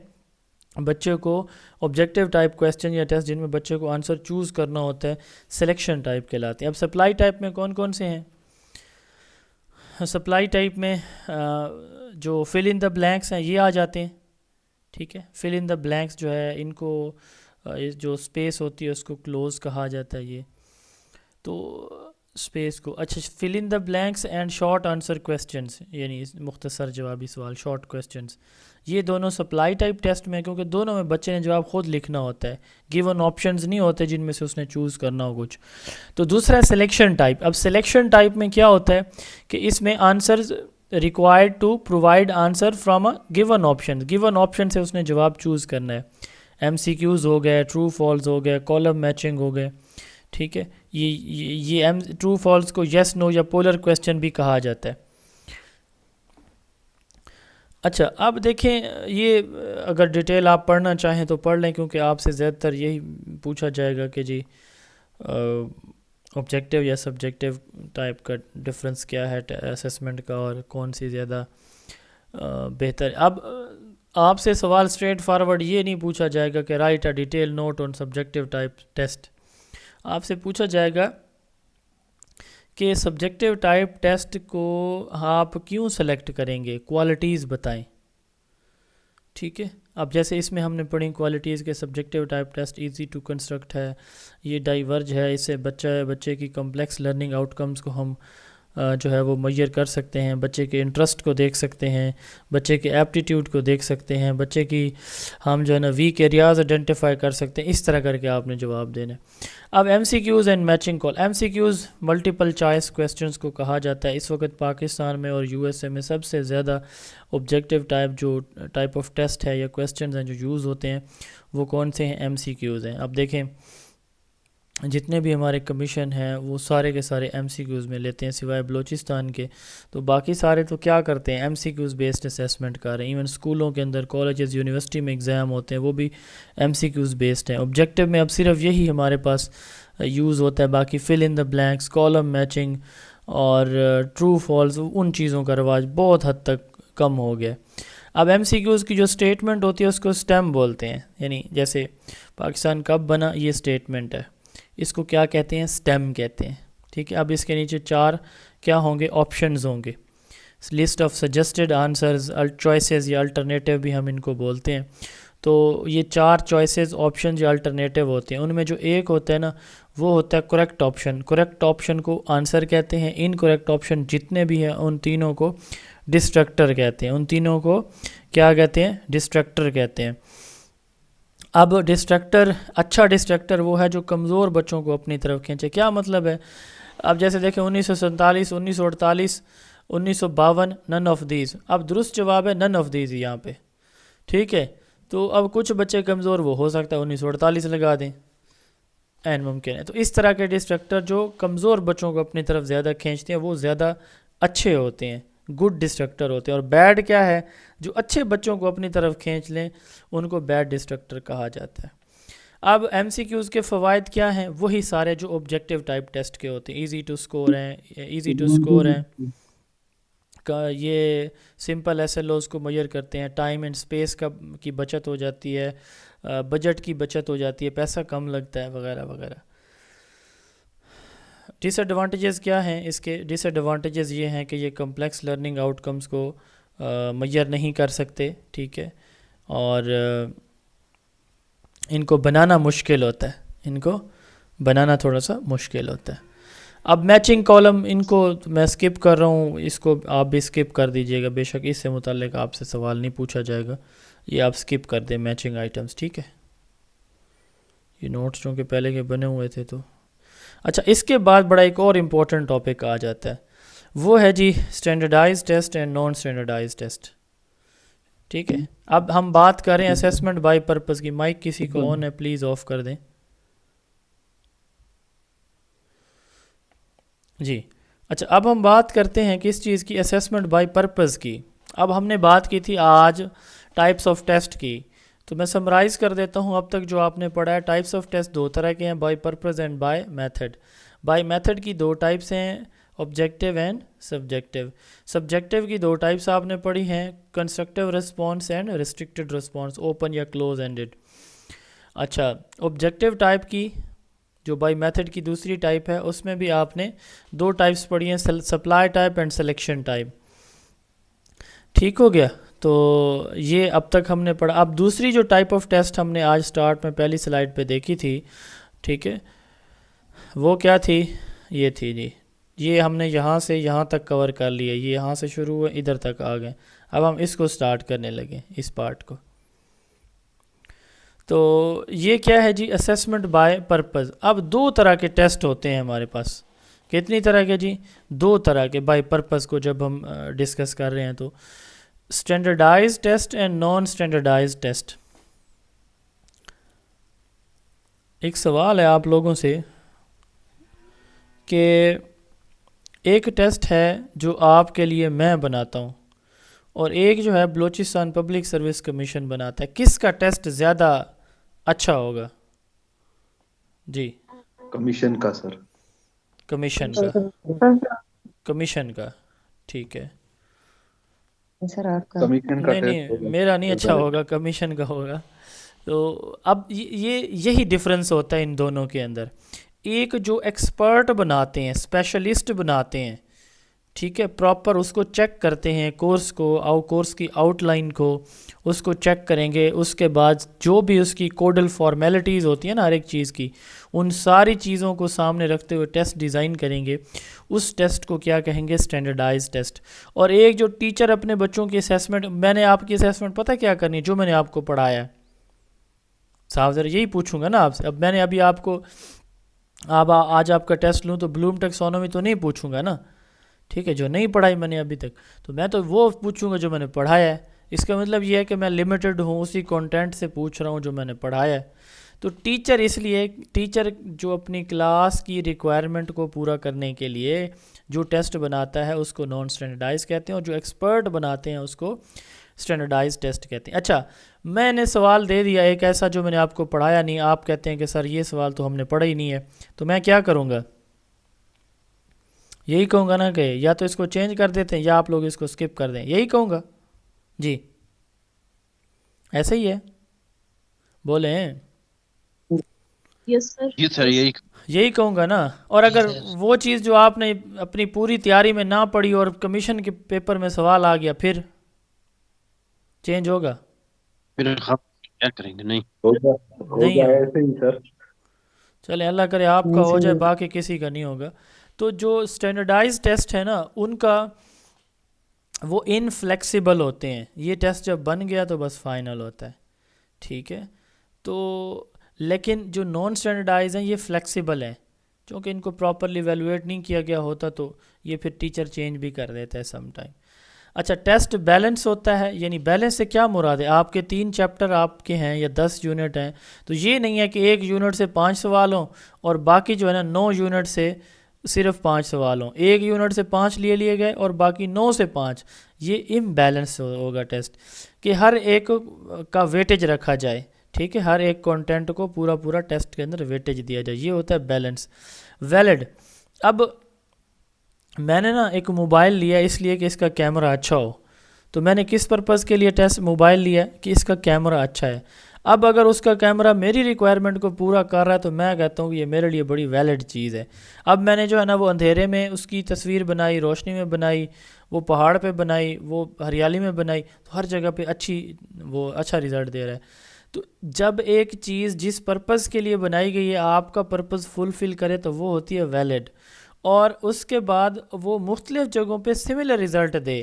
بچے کو آبجیکٹیو ٹائپ کویسچن یا ٹیسٹ جن میں بچے کو آنسر چوز کرنا ہوتا ہے, سلیکشن ٹائپ کہلاتے ہیں. اب سپلائی ٹائپ میں کون کون سے ہیں؟ سپلائی ٹائپ میں جو فل ان دا بلینکس ہیں یہ آ جاتے ہیں. ٹھیک ہے, فل ان دا بلینکس جو ہے ان کو جو اسپیس ہوتی ہے اس کو کلوز کہا جاتا ہے. یہ تو اسپیس کو, اچھا, fill in the blanks and short answer questions, یعنی مختصر جوابی سوال, شارٹ کویسچنس, یہ دونوں سپلائی ٹائپ ٹیسٹ میں, کیونکہ دونوں میں بچے نے جواب خود لکھنا ہوتا ہے, گیون آپشنز نہیں ہوتے جن میں سے اس نے چوز کرنا ہو کچھ. تو دوسرا ہے سلیکشن ٹائپ. اب سلیکشن ٹائپ میں کیا ہوتا ہے کہ اس میں answers required to provide answer from a given option. given option سے اس نے جواب چوز کرنا ہے. MCQs ہو گئے, ٹرو فالز ہو گئے, کالم میچنگ ہو گئے. ٹھیک ہے, یہ ٹرو فالز کو یس نو یا پولر کویسچن بھی کہا جاتا ہے. اچھا, اب دیکھیں یہ اگر ڈیٹیل آپ پڑھنا چاہیں تو پڑھ لیں, کیونکہ آپ سے زیادہ تر یہی پوچھا جائے گا کہ جی آبجیکٹیو یا سبجیکٹیو ٹائپ کا ڈفرینس کیا ہے اسیسمنٹ کا, اور کون سی زیادہ بہتر. اب آپ سے سوال اسٹریٹ فارورڈ یہ نہیں پوچھا جائے گا کہ write a detail note on subjective type test. آپ سے پوچھا جائے گا کہ سبجیکٹیو ٹائپ ٹیسٹ کو آپ کیوں سلیکٹ کریں گے, کوالٹیز بتائیں. ٹھیک ہے, اب جیسے اس میں ہم نے پڑھی کوالٹیز کے subjective type test easy to construct ہے, یہ ڈائیورج ہے, اس سے بچے کی کمپلیکس لرننگ آؤٹ کمز کو ہم جو ہے وہ میئر کر سکتے ہیں، بچے کے انٹرسٹ کو دیکھ سکتے ہیں، بچے کے ایپٹیٹیوڈ کو دیکھ سکتے ہیں، بچے کی ہم جو ہے نا ویک ایریاز آئیڈینٹیفائی کر سکتے ہیں، اس طرح کر کے آپ نے جواب دینا ہے۔ اب M C Qs and matching کال، M C Qs multiple choice questions کو کہا جاتا ہے۔ اس وقت پاکستان میں اور یو ایس اے میں سب سے زیادہ آبجیکٹیو ٹائپ آف ٹیسٹ ہے یا کویسچنز ہیں جو یوز ہوتے ہیں وہ کون سے ہیں؟ ایم سی کیوز ہیں۔ اب دیکھیں جتنے بھی ہمارے کمیشن ہیں وہ سارے کے سارے ایم سی کیوز میں لیتے ہیں سوائے بلوچستان کے، تو باقی سارے تو کیا کرتے ہیں؟ M C Qs based assessment کر رہے ہیں۔ ایون اسکولوں کے اندر، کالجز، یونیورسٹی میں ایگزام ہوتے ہیں وہ بھی ایم سی کیوز بیسڈ ہیں۔ آبجیکٹیو میں اب صرف یہی ہمارے پاس یوز ہوتا ہے، باقی فل in the blanks, column matching اور ٹرو فالس، ان چیزوں کا رواج بہت حد تک کم ہو گیا۔ اب ایم سی کیوز کی جو اسٹیٹمنٹ ہوتی ہے اس کو سٹیم بولتے ہیں، یعنی جیسے پاکستان کب بنا یہ اسٹیٹمنٹ ہے، اس کو کیا کہتے ہیں؟ سٹیم کہتے ہیں، ٹھیک ہے۔ اب اس کے نیچے 4 کیا ہوں گے؟ آپشنز ہوں گے، list of suggested answers, choices یا الٹرنیٹیو بھی ہم ان کو بولتے ہیں۔ تو یہ 4 چوائسیز، آپشنز یا الٹرنیٹیو ہوتے ہیں، ان میں جو ایک ہوتا ہے نا وہ ہوتا ہے کریکٹ آپشن۔ کریکٹ آپشن کو آنسر کہتے ہیں، ان کریکٹ آپشن جتنے بھی ہیں ان تینوں کو ڈسٹریکٹر کہتے ہیں، ان تینوں کو کیا کہتے ہیں؟ ڈسٹریکٹر کہتے ہیں۔ اب ڈسٹریکٹر، اچھا ڈسٹریکٹر وہ ہے جو کمزور بچوں کو اپنی طرف کھینچے۔ کیا مطلب ہے؟ اب جیسے دیکھیں 1947، 1948، 1952، نن آف دیز۔ اب درست جواب ہے نن آف دیز یہاں پہ، ٹھیک ہے۔ تو اب کچھ بچے کمزور، وہ ہو سکتا ہے 1948 لگا دیں، عین ممکن ہے۔ تو اس طرح کے ڈسٹریکٹر جو کمزور بچوں کو اپنی طرف زیادہ کھینچتے ہیں وہ زیادہ اچھے ہوتے ہیں، گڈ ڈسٹریکٹر ہوتے ہیں۔ اور بیڈ کیا ہے؟ جو اچھے بچوں کو اپنی طرف کھینچ لیں ان کو بیڈ ڈسٹریکٹر کہا جاتا ہے۔ اب ایم سی کیوز کے فوائد کیا ہیں؟ وہی سارے جو آبجیکٹیو ٹائپ ٹیسٹ کے ہوتے ہیں، ایزی ٹو سکور ہیں، ایزی ٹو سکور ہیں، یہ سمپل ایس ایل اوز کو میئر کرتے ہیں، ٹائم اینڈ اسپیس کی بچت ہو جاتی ہے، بجٹ کی بچت ہو جاتی ہے، پیسہ کم لگتا ہے، وغیرہ وغیرہ۔ ڈس ایڈوانٹیجز کیا ہیں اس کے؟ ڈس ایڈوانٹیجز یہ ہیں کہ یہ کمپلیکس لرننگ آؤٹ کمز کو میئر نہیں کر سکتے، ٹھیک ہے، اور ان کو بنانا مشکل ہوتا ہے، ان کو بنانا تھوڑا سا مشکل ہوتا ہے۔ اب میچنگ کالم، ان کو میں سکپ کر رہا ہوں، اس کو آپ بھی سکپ کر دیجئے گا، بے شک اس سے متعلق آپ سے سوال نہیں پوچھا جائے گا، یہ آپ سکپ کر دیں میچنگ آئٹمز، ٹھیک ہے۔ یہ نوٹس چونکہ پہلے کے بنے ہوئے تھے تو اچھا۔ اس کے بعد بڑا ایک اور امپورٹنٹ ٹاپک آ جاتا ہے، وہ ہے جی standardise test and non standardise test, ٹھیک ہے۔ اب ہم بات کر رہے ہیں اسیسمنٹ بائی پرپز کی۔ مائک کسی کو آن ہے پلیز آف کر دیں جی۔ اچھا اب ہم بات کرتے ہیں کس چیز کی؟ اسیسمنٹ بائی پرپز کی۔ اب ہم نے بات کی تھی آج ٹائپس آف ٹیسٹ کی، تو میں سمرائز کر دیتا ہوں اب تک جو آپ نے پڑھا ہے۔ ٹائپس آف ٹیسٹ 2 طرح کے ہیں، by purpose and by method. By method کی 2 ٹائپس ہیں، آبجیکٹیو اینڈ سبجیکٹیو۔ سبجیکٹیو کی 2 ٹائپس آپ نے پڑھی ہیں، constructive response and restricted response, open یا کلوز اینڈڈ۔ اچھا آبجیکٹیو ٹائپ کی جو بائی میتھڈ کی دوسری ٹائپ ہے، اس میں بھی آپ نے 2 ٹائپس پڑھی ہیں، supply type and selection type, ٹھیک ہو گیا۔ تو یہ اب تک ہم نے پڑھا۔ اب دوسری جو ٹائپ آف ٹیسٹ ہم نے آج سٹارٹ میں پہلی سلائیڈ پہ دیکھی تھی، ٹھیک ہے، وہ کیا تھی؟ یہ تھی جی، یہ ہم نے یہاں سے یہاں تک کور کر لیا، یہ یہاں سے شروع ہوئے ادھر تک آ گئے، اب ہم اس کو سٹارٹ کرنے لگے، اس پارٹ کو۔ تو یہ کیا ہے جی؟ Assessment by purpose. اب 2 طرح کے ٹیسٹ ہوتے ہیں ہمارے پاس، کتنی طرح کے جی؟ 2 طرح کے بائی پرپز کو جب ہم ڈسکس کر رہے ہیں تو standardize test and non standardise test. ایک سوال ہے آپ لوگوں سے کہ ایک ٹیسٹ ہے جو آپ کے لیے میں بناتا ہوں اور ایک جو ہے بلوچستان پبلک سروس کمیشن بناتا ہے، کس کا ٹیسٹ زیادہ اچھا ہوگا جی؟ کمیشن کا سر، کمیشن کا، ٹھیک ہے۔ سر آپ کا کمیشن کا نہیں میرا نہیں اچھا ہوگا، کمیشن کا ہوگا۔ تو اب یہی ڈفرینس ہوتا ہے ان دونوں کے اندر۔ ایک جو ایکسپرٹ بناتے ہیں، اسپیشلسٹ بناتے ہیں، ٹھیک ہے، پراپر اس کو چیک کرتے ہیں، کورس کو کورس کی آؤٹ لائن کو اس کو چیک کریں گے، اس کے بعد جو بھی اس کی کوڈل فارمیلٹیز ہوتی ہیں نا ہر ایک چیز کی، ان ساری چیزوں کو سامنے رکھتے ہوئے ٹیسٹ ڈیزائن کریں گے. اس ٹیسٹ کو کیا کہیں گے؟ Standardize test. اور ایک جو ٹیچر اپنے بچوں کی اسیسمنٹ، میں نے آپ کی اسیسمنٹ پتہ کیا کرنی ہے؟ جو میں نے آپ کو پڑھایا ہے صاحب، ذرا یہی پوچھوں گا نا آپ سے. اب میں نے ابھی آپ کو آج آپ کا ٹیسٹ لوں تو بلوم ٹیکسونومی تو نہیں پوچھوں گا نا، ٹھیک ہے، جو نہیں پڑھائی میں نے ابھی تک، تو میں تو وہ پوچھوں گا جو میں نے پڑھایا ہے. اس کا مطلب یہ ہے کہ میں لمیٹڈ ہوں، اسی کانٹینٹ سے پوچھ رہا ہوں جو میں نے پڑھایا ہے. تو ٹیچر، اس لیے ٹیچر جو اپنی کلاس کی ریکوائرمنٹ کو پورا کرنے کے لیے جو ٹیسٹ بناتا ہے اس کو نان اسٹینڈرڈائز کہتے ہیں، اور جو ایکسپرٹ بناتے ہیں اس کو اسٹینڈرڈائز ٹیسٹ کہتے ہیں. اچھا، میں نے سوال دے دیا ایک ایسا جو میں نے آپ کو پڑھایا نہیں، آپ کہتے ہیں کہ سر یہ سوال تو ہم نے پڑھا ہی نہیں ہے، تو میں کیا کروں گا؟ یہی کہوں گا نا کہ یا تو اس کو چینج کر دیتے ہیں یا آپ لوگ اس کو اسکپ کر دیں، یہی کہوں گا. جی ایسا ہی ہے، بولیں. یس سر. جی سر یہی کہوں گا نا. اور اگر وہ چیز جو آپ نے اپنی پوری تیاری میں نہ پڑھی اور کمیشن کے پیپر میں سوال آ گیا، پھر چینج ہوگا؟ پھر ہم کیا کریں گے؟ نہیں نہیں ہوگا ہوگا. ایسے ہی سر. چلے اللہ کرے آپ کا ہو جائے، باقی کسی کا نہیں ہوگا. تو جو اسٹینڈرڈائز ٹیسٹ ہے نا ان کا وہ انفلیکسیبل ہوتے ہیں. یہ ٹیسٹ جب بن گیا تو بس فائنل ہوتا ہے، ٹھیک ہے. تو لیکن جو نان اسٹینڈرڈائز ہیں یہ فلیکسیبل ہیں، چونکہ ان کو پراپرلی ایویلویٹ نہیں کیا گیا ہوتا تو یہ پھر ٹیچر چینج بھی کر دیتا ہے سم ٹائم. اچھا، ٹیسٹ بیلنس ہوتا ہے، یعنی بیلنس سے کیا مراد ہے؟ آپ کے 3 چیپٹر آپ کے ہیں یا 10 یونٹ ہیں، تو یہ نہیں ہے کہ ایک یونٹ سے 5 سوال ہوں اور باقی جو ہے نا 9 یونٹ سے صرف 5 سوال ہوں. ایک یونٹ سے 5 لیے گئے اور باقی 9 سے 5. یہ امبیلنس ہوگا ٹیسٹ، کہ ہر ایک کا ویٹیج رکھا جائے، ٹھیک ہے، ہر ایک کانٹینٹ کو پورا ٹیسٹ کے اندر ویٹیج دیا جائے. یہ ہوتا ہے بیلنس. ویلڈ، اب میں نے نا ایک موبائل لیا اس لیے کہ اس کا کیمرہ اچھا ہو، تو میں نے کس پرپز کے لیے ٹیسٹ موبائل لیا کہ اس کا کیمرہ اچھا ہے. اب اگر اس کا کیمرہ میری ریکوائرمنٹ کو پورا کر رہا ہے تو میں کہتا ہوں کہ یہ میرے لیے بڑی ویلڈ چیز ہے. اب میں نے جو ہے نا وہ اندھیرے میں اس کی تصویر بنائی، روشنی میں بنائی، وہ پہاڑ پہ بنائی، وہ ہریالی میں بنائی، تو ہر جگہ پہ اچھا رزلٹ دے رہا ہے. تو جب ایک چیز جس پرپز کے لیے بنائی گئی ہے آپ کا پرپز فلفل کرے تو وہ ہوتی ہے ویلڈ، اور اس کے بعد وہ مختلف جگہوں پہ سملر رزلٹ دے.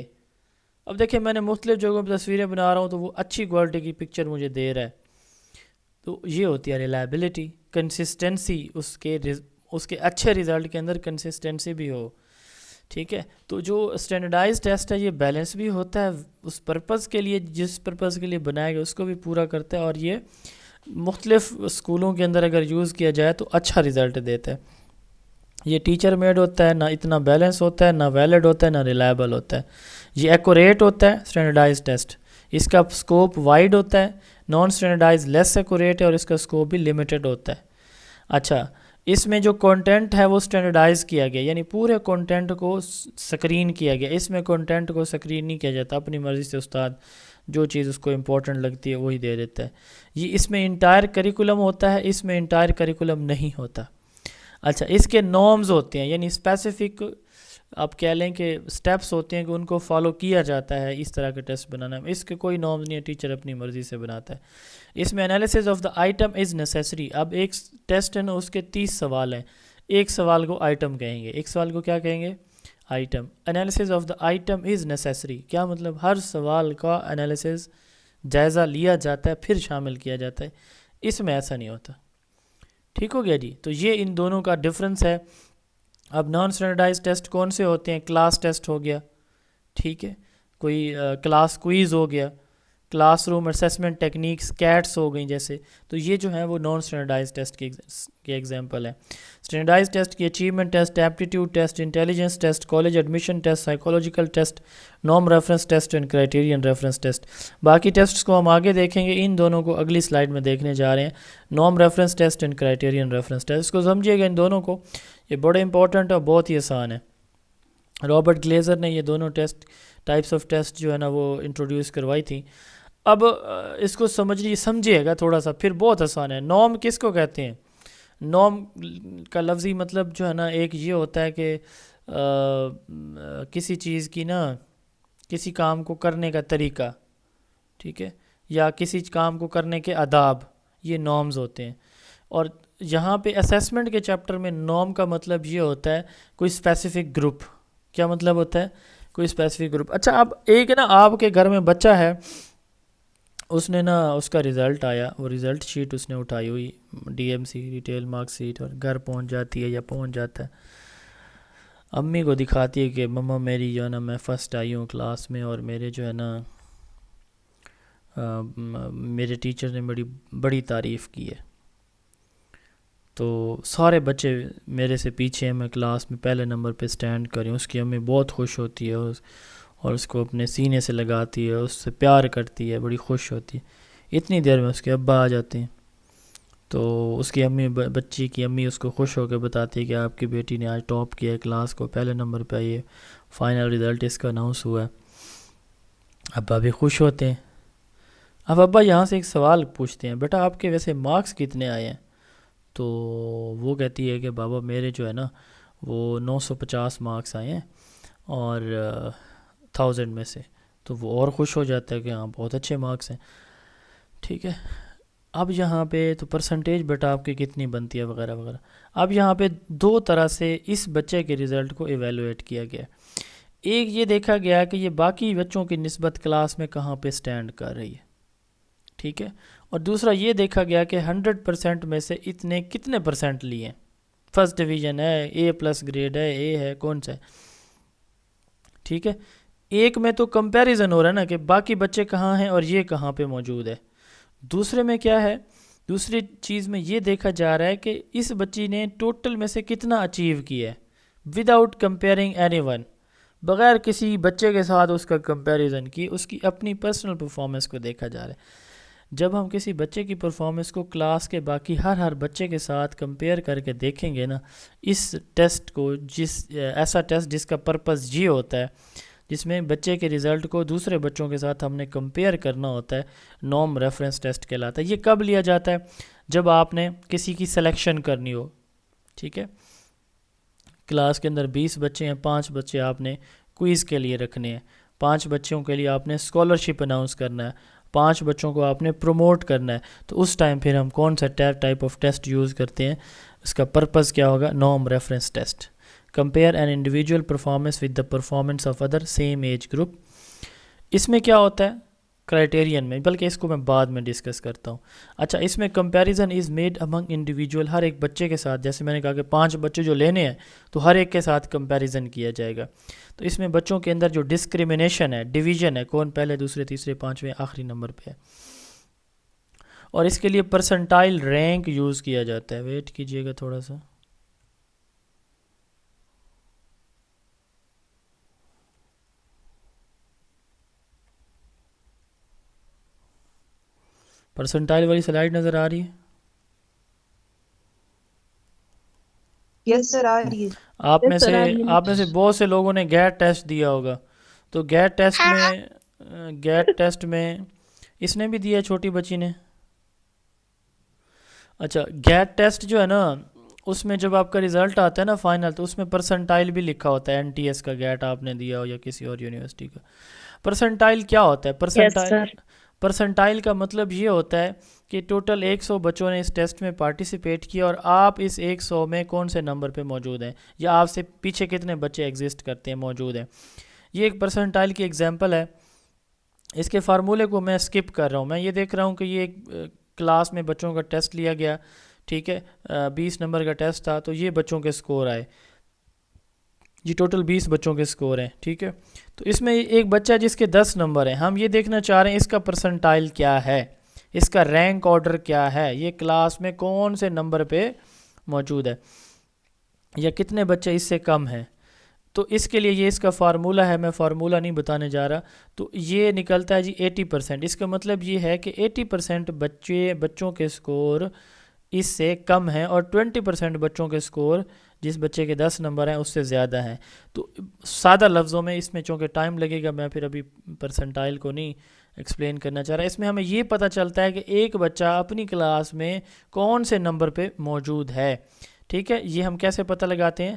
اب دیکھیں میں نے مختلف جگہوں پہ تصویریں بنا رہا ہوں تو وہ اچھی کوالٹی کی پکچر مجھے دے رہا ہے، تو یہ ہوتی ہے ریلائبلٹی. کنسسٹنسی، اس کے اچھے رزلٹ کے اندر کنسسٹنسی بھی ہو، ٹھیک ہے. تو جو اسٹینڈرڈائز ٹیسٹ ہے یہ بیلنس بھی ہوتا ہے، اس پرپز کے لیے جس پرپز کے لیے بنایا گیا اس کو بھی پورا کرتا ہے، اور یہ مختلف اسکولوں کے اندر اگر یوز کیا جائے تو اچھا رزلٹ دیتا ہے. یہ ٹیچر میڈ ہوتا ہے، نہ اتنا بیلنس ہوتا ہے، نہ ویلڈ ہوتا ہے، نہ ریلائبل ہوتا ہے. یہ ایکوریٹ ہوتا ہے اسٹینڈرڈائز ٹیسٹ، اس کا سکوپ وائڈ ہوتا ہے. نان اسٹینڈرڈائز لیس ایکوریٹ ہے اور اس کا سکوپ بھی لمیٹڈ ہوتا ہے. اچھا، اس میں جو کانٹینٹ ہے وہ اسٹینڈرڈائز کیا گیا، یعنی پورے کانٹینٹ کو سکرین کیا گیا. اس میں کانٹینٹ کو سکرین نہیں کیا جاتا، اپنی مرضی سے استاد جو چیز اس کو امپورٹنٹ لگتی ہے وہی دے دیتا ہے. یہ اس میں انٹائر کریکولم ہوتا ہے، اس میں انٹائر کریکولم نہیں ہوتا. اچھا، اس کے نارمز ہوتے ہیں، یعنی اسپیسیفک آپ کہہ لیں کہ سٹیپس ہوتے ہیں کہ ان کو فالو کیا جاتا ہے اس طرح کا ٹیسٹ بنانا میں. اس کے کوئی نارمز نہیں ہے، ٹیچر اپنی مرضی سے بناتا ہے. اس میں analysis of the item is necessary. اب ایک ٹیسٹ ہے نا اس کے 30 سوال ہیں، ایک سوال کو آئٹم کہیں گے، ایک سوال کو کیا کہیں گے؟ Item. Analysis of the item is necessary, کیا مطلب؟ ہر سوال کا انالیسز جائزہ لیا جاتا ہے پھر شامل کیا جاتا ہے. اس میں ایسا نہیں ہوتا. ٹھیک ہو گیا جی. تو یہ ان دونوں کا ڈفرنس ہے. اب نان اسٹینڈرڈائز ٹیسٹ کون سے ہوتے ہیں؟ کلاس ٹیسٹ ہو گیا، ٹھیک ہے، کوئی کلاس کوئز ہو گیا، class room assessment techniques CATs ہو گئیں جیسے. تو یہ جو ہیں وہ نان اسٹینڈرڈائز ٹیسٹ کے ایگزامپل ہیں. اسٹینڈرڈائز ٹیسٹ کی achievement test, aptitude test, intelligence test, college admission test, psychological test, norm reference test and criterion reference test. باقی ٹیسٹس کو ہم آگے دیکھیں گے، ان دونوں کو اگلی سلائیڈ میں دیکھنے جا رہے ہیں. Norm reference test and criterion reference test, اس کو سمجھیے گا ان دونوں کو، یہ بڑے امپورٹنٹ اور بہت ہی آسان ہے. رابرٹ گلیزر نے یہ دونوں ٹائپس آف ٹیسٹ جو ہے نا وہ انٹروڈیوس کروائی تھی. اب اس کو سمجھیے گا تھوڑا سا، پھر بہت آسان ہے. نارم کس کو کہتے ہیں؟ نارم کا لفظی مطلب جو ہے نا ایک یہ ہوتا ہے کہ کسی چیز کی نا کسی کام کو کرنے کا طریقہ، ٹھیک ہے، یا کسی کام کو کرنے کے آداب، یہ نارمز ہوتے ہیں. اور یہاں پہ اسیسمنٹ کے چیپٹر میں نارم کا مطلب یہ ہوتا ہے کوئی اسپیسیفک گروپ. کیا مطلب ہوتا ہے؟ کوئی اسپیسیفک گروپ. اچھا اب ایک نا آپ کے گھر میں بچہ ہے، اس نے نا اس کا رزلٹ آیا، وہ رزلٹ شیٹ اس نے اٹھائی ہوئی، D M C detail mark sheet, اور گھر پہنچ جاتی ہے یا پہنچ جاتا ہے، امی کو دکھاتی ہے کہ مما میری جو ہے نا میں فرسٹ آئی ہوں کلاس میں، اور میرے جو ہے نا میرے ٹیچر نے بڑی تعریف کی ہے، تو سارے بچے میرے سے پیچھے ہیں، میں کلاس میں پہلے نمبر پہ سٹینڈ کر رہی ہوں. اس کی امی بہت خوش ہوتی ہے اور اس کو اپنے سینے سے لگاتی ہے، اس سے پیار کرتی ہے، بڑی خوش ہوتی ہے. اتنی دیر میں اس کے ابا آ جاتے ہیں، تو اس کی امی بچی کی امی اس کو خوش ہو کے بتاتی ہے کہ آپ کی بیٹی نے آج ٹاپ کیا ہے کلاس کو، پہلے نمبر پہ آئی ہے، فائنل رزلٹ اس کا اناؤنس ہوا ہے. ابا بھی خوش ہوتے ہیں. اب ابا یہاں سے ایک سوال پوچھتے ہیں، بیٹا آپ کے ویسے مارکس کتنے آئے ہیں؟ تو وہ کہتی ہے کہ بابا میرے جو ہے نا وہ 950 مارکس آئے ہیں اور 1000 میں سے. تو وہ اور خوش ہو جاتا ہے کہ ہاں بہت اچھے مارکس ہیں. ٹھیک ہے، اب یہاں پہ تو پرسنٹیج بیٹا آپ کی کتنی بنتی ہے وغیرہ وغیرہ. اب یہاں پہ دو طرح سے اس بچے کے رزلٹ کو ایویلویٹ کیا گیا. ایک یہ دیکھا گیا کہ یہ باقی بچوں کی نسبت کلاس میں کہاں پہ سٹینڈ کر رہی ہے، ٹھیک ہے، اور دوسرا یہ دیکھا گیا کہ 100% میں سے اتنے کتنے پرسنٹ لیے، فرسٹ ڈویژن ہے، اے پلس گریڈ ہے، اے ہے، کون سا ہے. ٹھیک ہے، ایک میں تو کمپیریزن ہو رہا ہے نا کہ باقی بچے کہاں ہیں اور یہ کہاں پہ موجود ہے. دوسرے میں کیا ہے، دوسری چیز میں یہ دیکھا جا رہا ہے کہ اس بچی نے ٹوٹل میں سے کتنا اچیو کیا ہے وداؤٹ کمپیئرنگ اینی ون، بغیر کسی بچے کے ساتھ اس کا کمپیریزن کی، اس کی اپنی پرسنل پرفارمنس کو دیکھا جا رہا ہے. جب ہم کسی بچے کی پرفارمنس کو کلاس کے باقی ہر بچے کے ساتھ کمپیئر کر کے دیکھیں گے نا، اس ٹیسٹ کو ایسا ٹیسٹ جس کا پرپس یہ ہوتا ہے، جس میں بچے کے رزلٹ کو دوسرے بچوں کے ساتھ ہم نے کمپیئر کرنا ہوتا ہے، نارم ریفرنس ٹیسٹ کہلاتا ہے. یہ کب لیا جاتا ہے؟ جب آپ نے کسی کی سلیکشن کرنی ہو. ٹھیک ہے، کلاس کے اندر 20 بچے ہیں، 5 بچے آپ نے کوئز کے لیے رکھنے ہیں، 5 بچوں کے لیے آپ نے اسکالرشپ اناؤنس کرنا ہے، 5 بچوں کو آپ نے پروموٹ کرنا ہے. تو اس ٹائم پھر ہم کون سا ٹائپ آف ٹیسٹ یوز کرتے ہیں؟ اس کا پرپس کیا ہوگا؟ Norm reference test. Compare an individual performance with the performance of other same age group. اس میں کیا ہوتا ہے کرائٹیرین میں، بلکہ اس کو میں بعد میں ڈسکس کرتا ہوں. اچھا، اس میں comparison is made among individual, ہر ایک بچے کے ساتھ، جیسے میں نے کہا کہ 5 بچے جو لینے ہیں تو ہر ایک کے ساتھ کمپیریزن کیا جائے گا. تو اس میں بچوں کے اندر جو ڈسکریمنیشن ہے، ڈویژن ہے، کون پہلے دوسرے تیسرے پانچویں آخری نمبر پہ ہے، اور اس کے لیے پرسنٹائل رینک یوز کیا جاتا ہے. ویٹ کیجئے گا تھوڑا سا. پرسنٹائل والی سلائیڈ نظر آ رہی ہے؟ یس سر آ رہی ہے. آپ میں سے بہت سے لوگوں نے گیٹ ٹیسٹ دیا ہوگا. تو گیٹ ٹیسٹ میں اس نے بھی دیا، چھوٹی بچی نے. اچھا، گیٹ ٹیسٹ جو ہے نا، اس میں جب آپ کا رزلٹ آتا ہے نا فائنل، تو اس میں پرسنٹائل بھی لکھا ہوتا ہے. NTS کا گیٹ آپ نے دیا ہو یا کسی اور یونیورسٹی کا. پرسنٹائل کیا ہوتا ہے؟ پرسنٹائل کا مطلب یہ ہوتا ہے کہ ٹوٹل 100 بچوں نے اس ٹیسٹ میں پارٹیسپیٹ کیا، اور آپ اس 100 میں کون سے نمبر پہ موجود ہیں، یا آپ سے پیچھے کتنے بچے ایگزسٹ کرتے ہیں، موجود ہیں. یہ ایک پرسنٹائل کی ایگزامپل ہے. اس کے فارمولے کو میں سکپ کر رہا ہوں. میں یہ دیکھ رہا ہوں کہ یہ ایک کلاس میں بچوں کا ٹیسٹ لیا گیا، ٹھیک ہے، 20 نمبر کا ٹیسٹ تھا، تو یہ بچوں کے سکور آئے، یہ ٹوٹل 20 بچوں کے سکور ہیں. ٹھیک ہے، تو اس میں ایک بچہ ہے جس کے 10 نمبر ہیں. ہم یہ دیکھنا چاہ رہے ہیں اس کا پرسنٹائل کیا ہے، اس کا رینک آرڈر کیا ہے، یہ کلاس میں کون سے نمبر پہ موجود ہے، یا کتنے بچے اس سے کم ہیں. تو اس کے لیے یہ اس کا فارمولہ ہے، میں فارمولہ نہیں بتانے جا رہا. تو یہ نکلتا ہے جی 80%. اس کا مطلب یہ ہے کہ 80% بچوں کے سکور اس سے کم ہیں، اور 20% بچوں کے سکور جس بچے کے 10 نمبر ہیں اس سے زیادہ ہیں. تو سادہ لفظوں میں، اس میں چونکہ ٹائم لگے گا، میں پھر ابھی پرسنٹائل کو نہیں ایکسپلین کرنا چاہ رہا. اس میں ہمیں یہ پتہ چلتا ہے کہ ایک بچہ اپنی کلاس میں کون سے نمبر پہ موجود ہے. ٹھیک ہے، یہ ہم کیسے پتہ لگاتے ہیں؟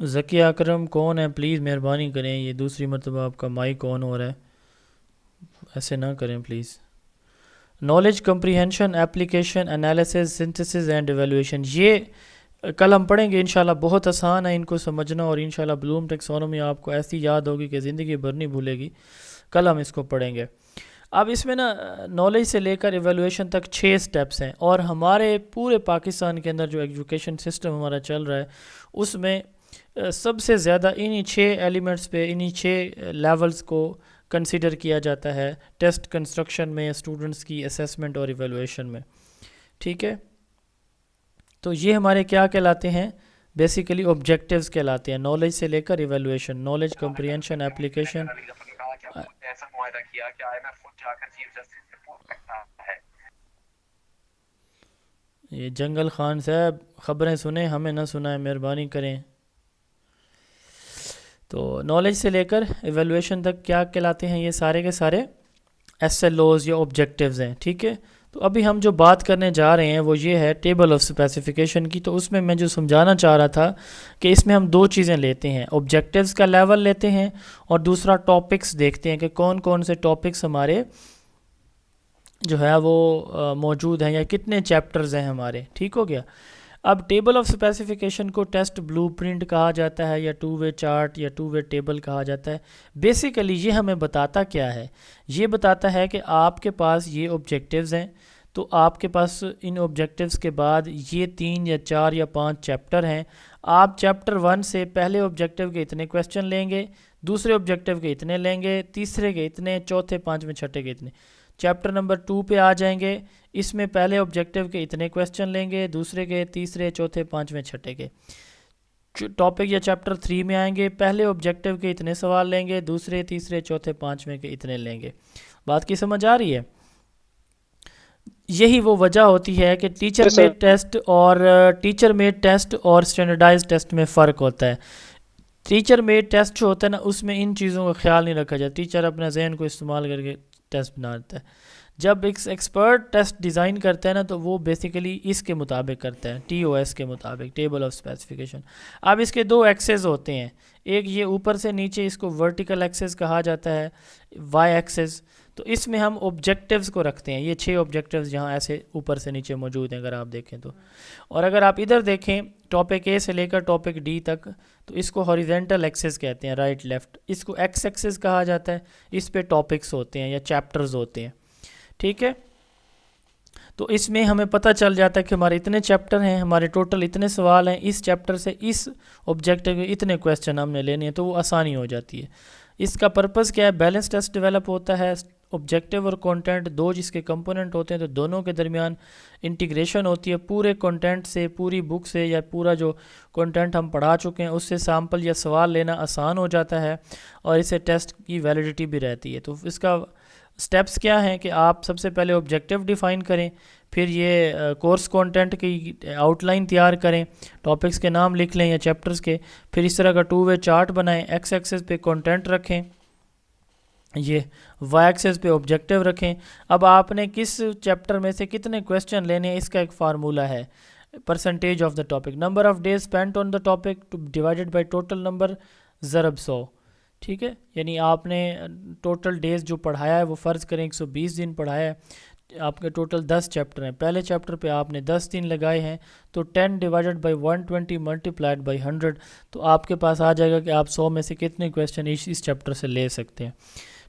ذکی اکرم کون ہے؟ پلیز مہربانی کریں، یہ دوسری مرتبہ آپ کا مائک آن ہو رہا ہے، ایسے نہ کریں please. Knowledge comprehension, application, analysis, synthesis and evaluation, یہ کل ہم پڑھیں گے انشاءاللہ. بہت آسان ہے ان کو سمجھنا، اور انشاءاللہ بلوم ٹیکسونومی آپ کو ایسی یاد ہوگی کہ زندگی بھر نہیں بھولے گی. کل ہم اس کو پڑھیں گے. اب اس میں نا نالج سے لے کر ایویلویشن تک 6 سٹیپس ہیں، اور ہمارے پورے پاکستان کے اندر جو ایجوکیشن سسٹم ہمارا چل رہا ہے اس میں سب سے زیادہ انہی 6 ایلیمنٹس پہ، انہی 6 لیولز کو کنسیڈر کیا جاتا ہے ٹیسٹ کنسٹرکشن میں، اسٹوڈنٹس کی اسیسمنٹ اور ایویلویشن میں. ٹھیک ہے، تو یہ ہمارے کیا کہلاتے ہیں؟ بیسیکلی آبجیکٹیوز کہلاتے ہیں، نالج سے لے کر ایویلویشن، نالج کمپریہنشن، ایپلیکیشن. ایسا معاہدہ کیا کہ IMF خود جا کر چیف جسٹس سے پوچھ سکتا ہے. یہ جنگل خان صاحب خبریں سنیں، ہمیں نہ سنائیں، مہربانی کریں. تو نالج سے لے کر ایویلویشن تک کیا کہلاتے ہیں؟ یہ سارے کے سارے SLOs یا آبجیکٹیوز ہیں. ٹھیک ہے، تو ابھی ہم جو بات کرنے جا رہے ہیں وہ یہ ہے ٹیبل آف اسپیسیفیکیشن کی. تو اس میں جو سمجھانا چاہ رہا تھا کہ اس میں ہم 2 چیزیں لیتے ہیں، آبجیکٹیوز کا لیول لیتے ہیں، اور دوسرا ٹاپکس دیکھتے ہیں کہ کون کون سے ٹاپکس ہمارے جو ہے وہ موجود ہیں، یا کتنے چیپٹرز ہیں ہمارے. ٹھیک ہو گیا. اب ٹیبل آف اسپیسیفیکیشن کو ٹیسٹ بلو پرنٹ کہا جاتا ہے، یا 2 وے چارٹ، یا 2 وے ٹیبل کہا جاتا ہے. بیسیکلی یہ ہمیں بتاتا کیا ہے؟ یہ بتاتا ہے کہ آپ کے پاس یہ آبجیکٹیوز ہیں، تو آپ کے پاس ان آبجیکٹیوز کے بعد یہ 3 یا 4 یا 5 چیپٹر ہیں. آپ چیپٹر 1 سے پہلے آبجیکٹیو کے اتنے کویسچن لیں گے، دوسرے آبجیکٹیو کے اتنے لیں گے، تیسرے کے اتنے، چوتھے، پانچویں، چھٹے کے اتنے. چیپٹر نمبر 2 پہ آ جائیں گے، اس میں پہلے آبجیکٹیو کے اتنے کویسچن لیں گے، دوسرے کے، تیسرے، چوتھے، پانچویں، چھٹے کے. ٹاپک یا چیپٹر 3 میں آئیں گے، پہلے آبجیکٹیو کے اتنے سوال لیں گے، دوسرے، تیسرے، چوتھے، پانچویں کے اتنے لیں گے. بات کی سمجھ آ رہی ہے؟ یہی وہ وجہ ہوتی ہے کہ ٹیچر میڈ ٹیسٹ اور اسٹینڈرڈائز ٹیسٹ میں فرق ہوتا ہے. ٹیچر میڈ ٹیسٹ جو ہوتا ہے نا، اس میں ان چیزوں کا خیال نہیں رکھا جاتا، ٹیچر اپنے ذہن کو استعمال کر کے ٹیسٹ بنا دیتا ہے. جب ایک ایکسپرٹ ٹیسٹ ڈیزائن کرتا ہے نا، تو وہ بیسیکلی اس کے مطابق کرتا ہے، TOS کے مطابق، ٹیبل آف اسپیسیفیکیشن. اب اس کے 2 ایکسز ہوتے ہیں، ایک یہ اوپر سے نیچے، اس کو ورٹیکل ایکسس کہا جاتا ہے، وائی ایکسس. تو اس میں ہم آبجیکٹیوز کو رکھتے ہیں، یہ 6 آبجیکٹیوز یہاں ایسے اوپر سے نیچے موجود ہیں اگر آپ دیکھیں تو. اور اگر آپ ادھر دیکھیں ٹاپک A سے لے کر ٹاپک D تک، تو اس کو ہاریزنٹل ایکسس کہتے ہیں، رائٹ لیفٹ. اس کو ایکس ایکسس کہا جاتا ہے، اس پہ ٹاپکس ہوتے ہیں یا چیپٹرز ہوتے ہیں. ٹھیک ہے، تو اس میں ہمیں پتہ چل جاتا ہے کہ ہمارے اتنے چیپٹر ہیں، ہمارے ٹوٹل اتنے سوال ہیں، اس چیپٹر سے اس آبجیکٹیو کے اتنے کویسچن ہم نے لینے ہیں، تو وہ آسانی ہو جاتی ہے. اس کا پرپس کیا ہے؟ بیلنس ٹیسٹ ڈیولپ ہوتا ہے، آبجیکٹیو اور کنٹینٹ 2 جس کے کمپوننٹ ہوتے ہیں، تو دونوں کے درمیان انٹیگریشن ہوتی ہے. پورے کنٹینٹ سے، پوری بک سے، یا پورا جو کنٹینٹ ہم پڑھا چکے ہیں اس سے سیمپل یا سوال لینا آسان ہو جاتا ہے، اور اسے ٹیسٹ کی ویلیڈیٹی بھی رہتی ہے. تو اس کا سٹیپس کیا ہیں کہ آپ سب سے پہلے آبجیکٹیو ڈیفائن کریں، پھر یہ کورس کنٹینٹ کی آؤٹ لائن تیار کریں، ٹاپکس کے نام لکھ لیں یا چیپٹرز کے، پھر اس طرح کا 2 وے چارٹ بنائیں، ایکس ایکسس پہ کنٹینٹ رکھیں، یہ وائی ایکسس پہ آبجیکٹیو رکھیں. اب آپ نے کس چیپٹر میں سے کتنے کویسچن لینے ہیں، اس کا ایک فارمولہ ہے، percentage of the topic, number of days spent on the topic divided by total number ضرب 100. ٹھیک ہے، یعنی آپ نے ٹوٹل ڈیز جو پڑھایا ہے وہ فرض کریں 120 دن پڑھایا ہے، آپ کے ٹوٹل 10 چیپٹر ہیں، پہلے چیپٹر پہ آپ نے 10 دن لگائے ہیں، تو 10 ڈیوائڈیڈ بائی 120 ملٹیپلائڈ بائی 100، تو آپ کے پاس آ جائے گا کہ آپ 100 میں سے کتنے کویسچن اس چیپٹر سے لے سکتے ہیں.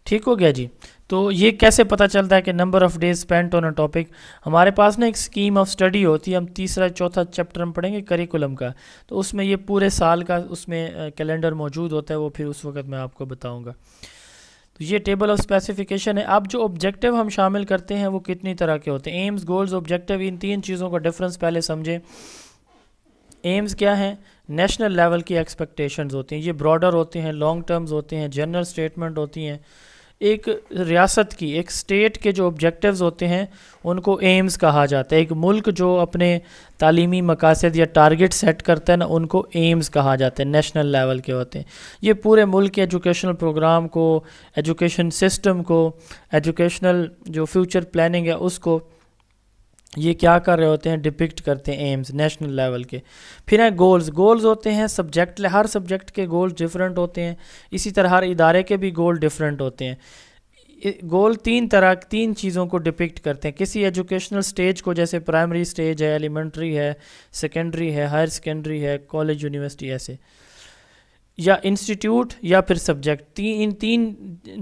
ٹھیک ہو گیا جی. تو یہ کیسے پتہ چلتا ہے کہ number of days spent on a topic? ہمارے پاس نا ایک اسکیم آف اسٹڈی ہوتی ہے، ہم تیسرا چوتھا چیپٹر ہم پڑھیں گے کریکولم کا، تو اس میں یہ پورے سال کا اس میں کیلنڈر موجود ہوتا ہے، وہ پھر اس وقت میں آپ کو بتاؤں گا. تو یہ ٹیبل آف اسپیسیفیکیشن ہے. اب جو آبجیکٹیو ہم شامل کرتے ہیں وہ کتنی طرح کے ہوتے ہیں؟ ایمز، گولز، آبجیکٹیو، ان 3 چیزوں کا ڈفرنس پہلے سمجھیں. ایمز کیا ہیں؟ نیشنل لیول کی ایکسپیکٹیشنز ہوتی ہیں، یہ براڈر ہوتے ہیں، لانگ ٹرمز ہوتے ہیں، جنرل اسٹیٹمنٹ ہوتی ہیں. ایک ریاست کی، ایک اسٹیٹ کے جو آبجیکٹیوز ہوتے ہیں ان کو ایمز کہا جاتا ہے. ایک ملک جو اپنے تعلیمی مقاصد یا ٹارگٹ سیٹ کرتا ہے نا، ان کو ایمز کہا جاتا ہے، نیشنل لیول کے ہوتے ہیں. یہ پورے ملک کے ایجوکیشنل پروگرام کو، ایجوکیشن سسٹم کو، ایجوکیشنل جو فیوچر پلاننگ ہے اس کو یہ کیا کر رہے ہوتے ہیں؟ ڈپکٹ کرتے ہیں ایمز نیشنل لیول کے. پھر ہیں گولز. گولز ہوتے ہیں سبجیکٹ، ہر سبجیکٹ کے گولز ڈفرینٹ ہوتے ہیں، اسی طرح ہر ادارے کے بھی گول ڈفرینٹ ہوتے ہیں. گول تین چیزوں کو ڈپکٹ کرتے ہیں. کسی ایجوکیشنل سٹیج کو، جیسے پرائمری سٹیج ہے، ایلیمنٹری ہے، سیکنڈری ہے، ہائر سیکنڈری ہے، کالج، یونیورسٹی، ایسے، یا انسٹیٹیوٹ یا پھر سبجیکٹ. ان تین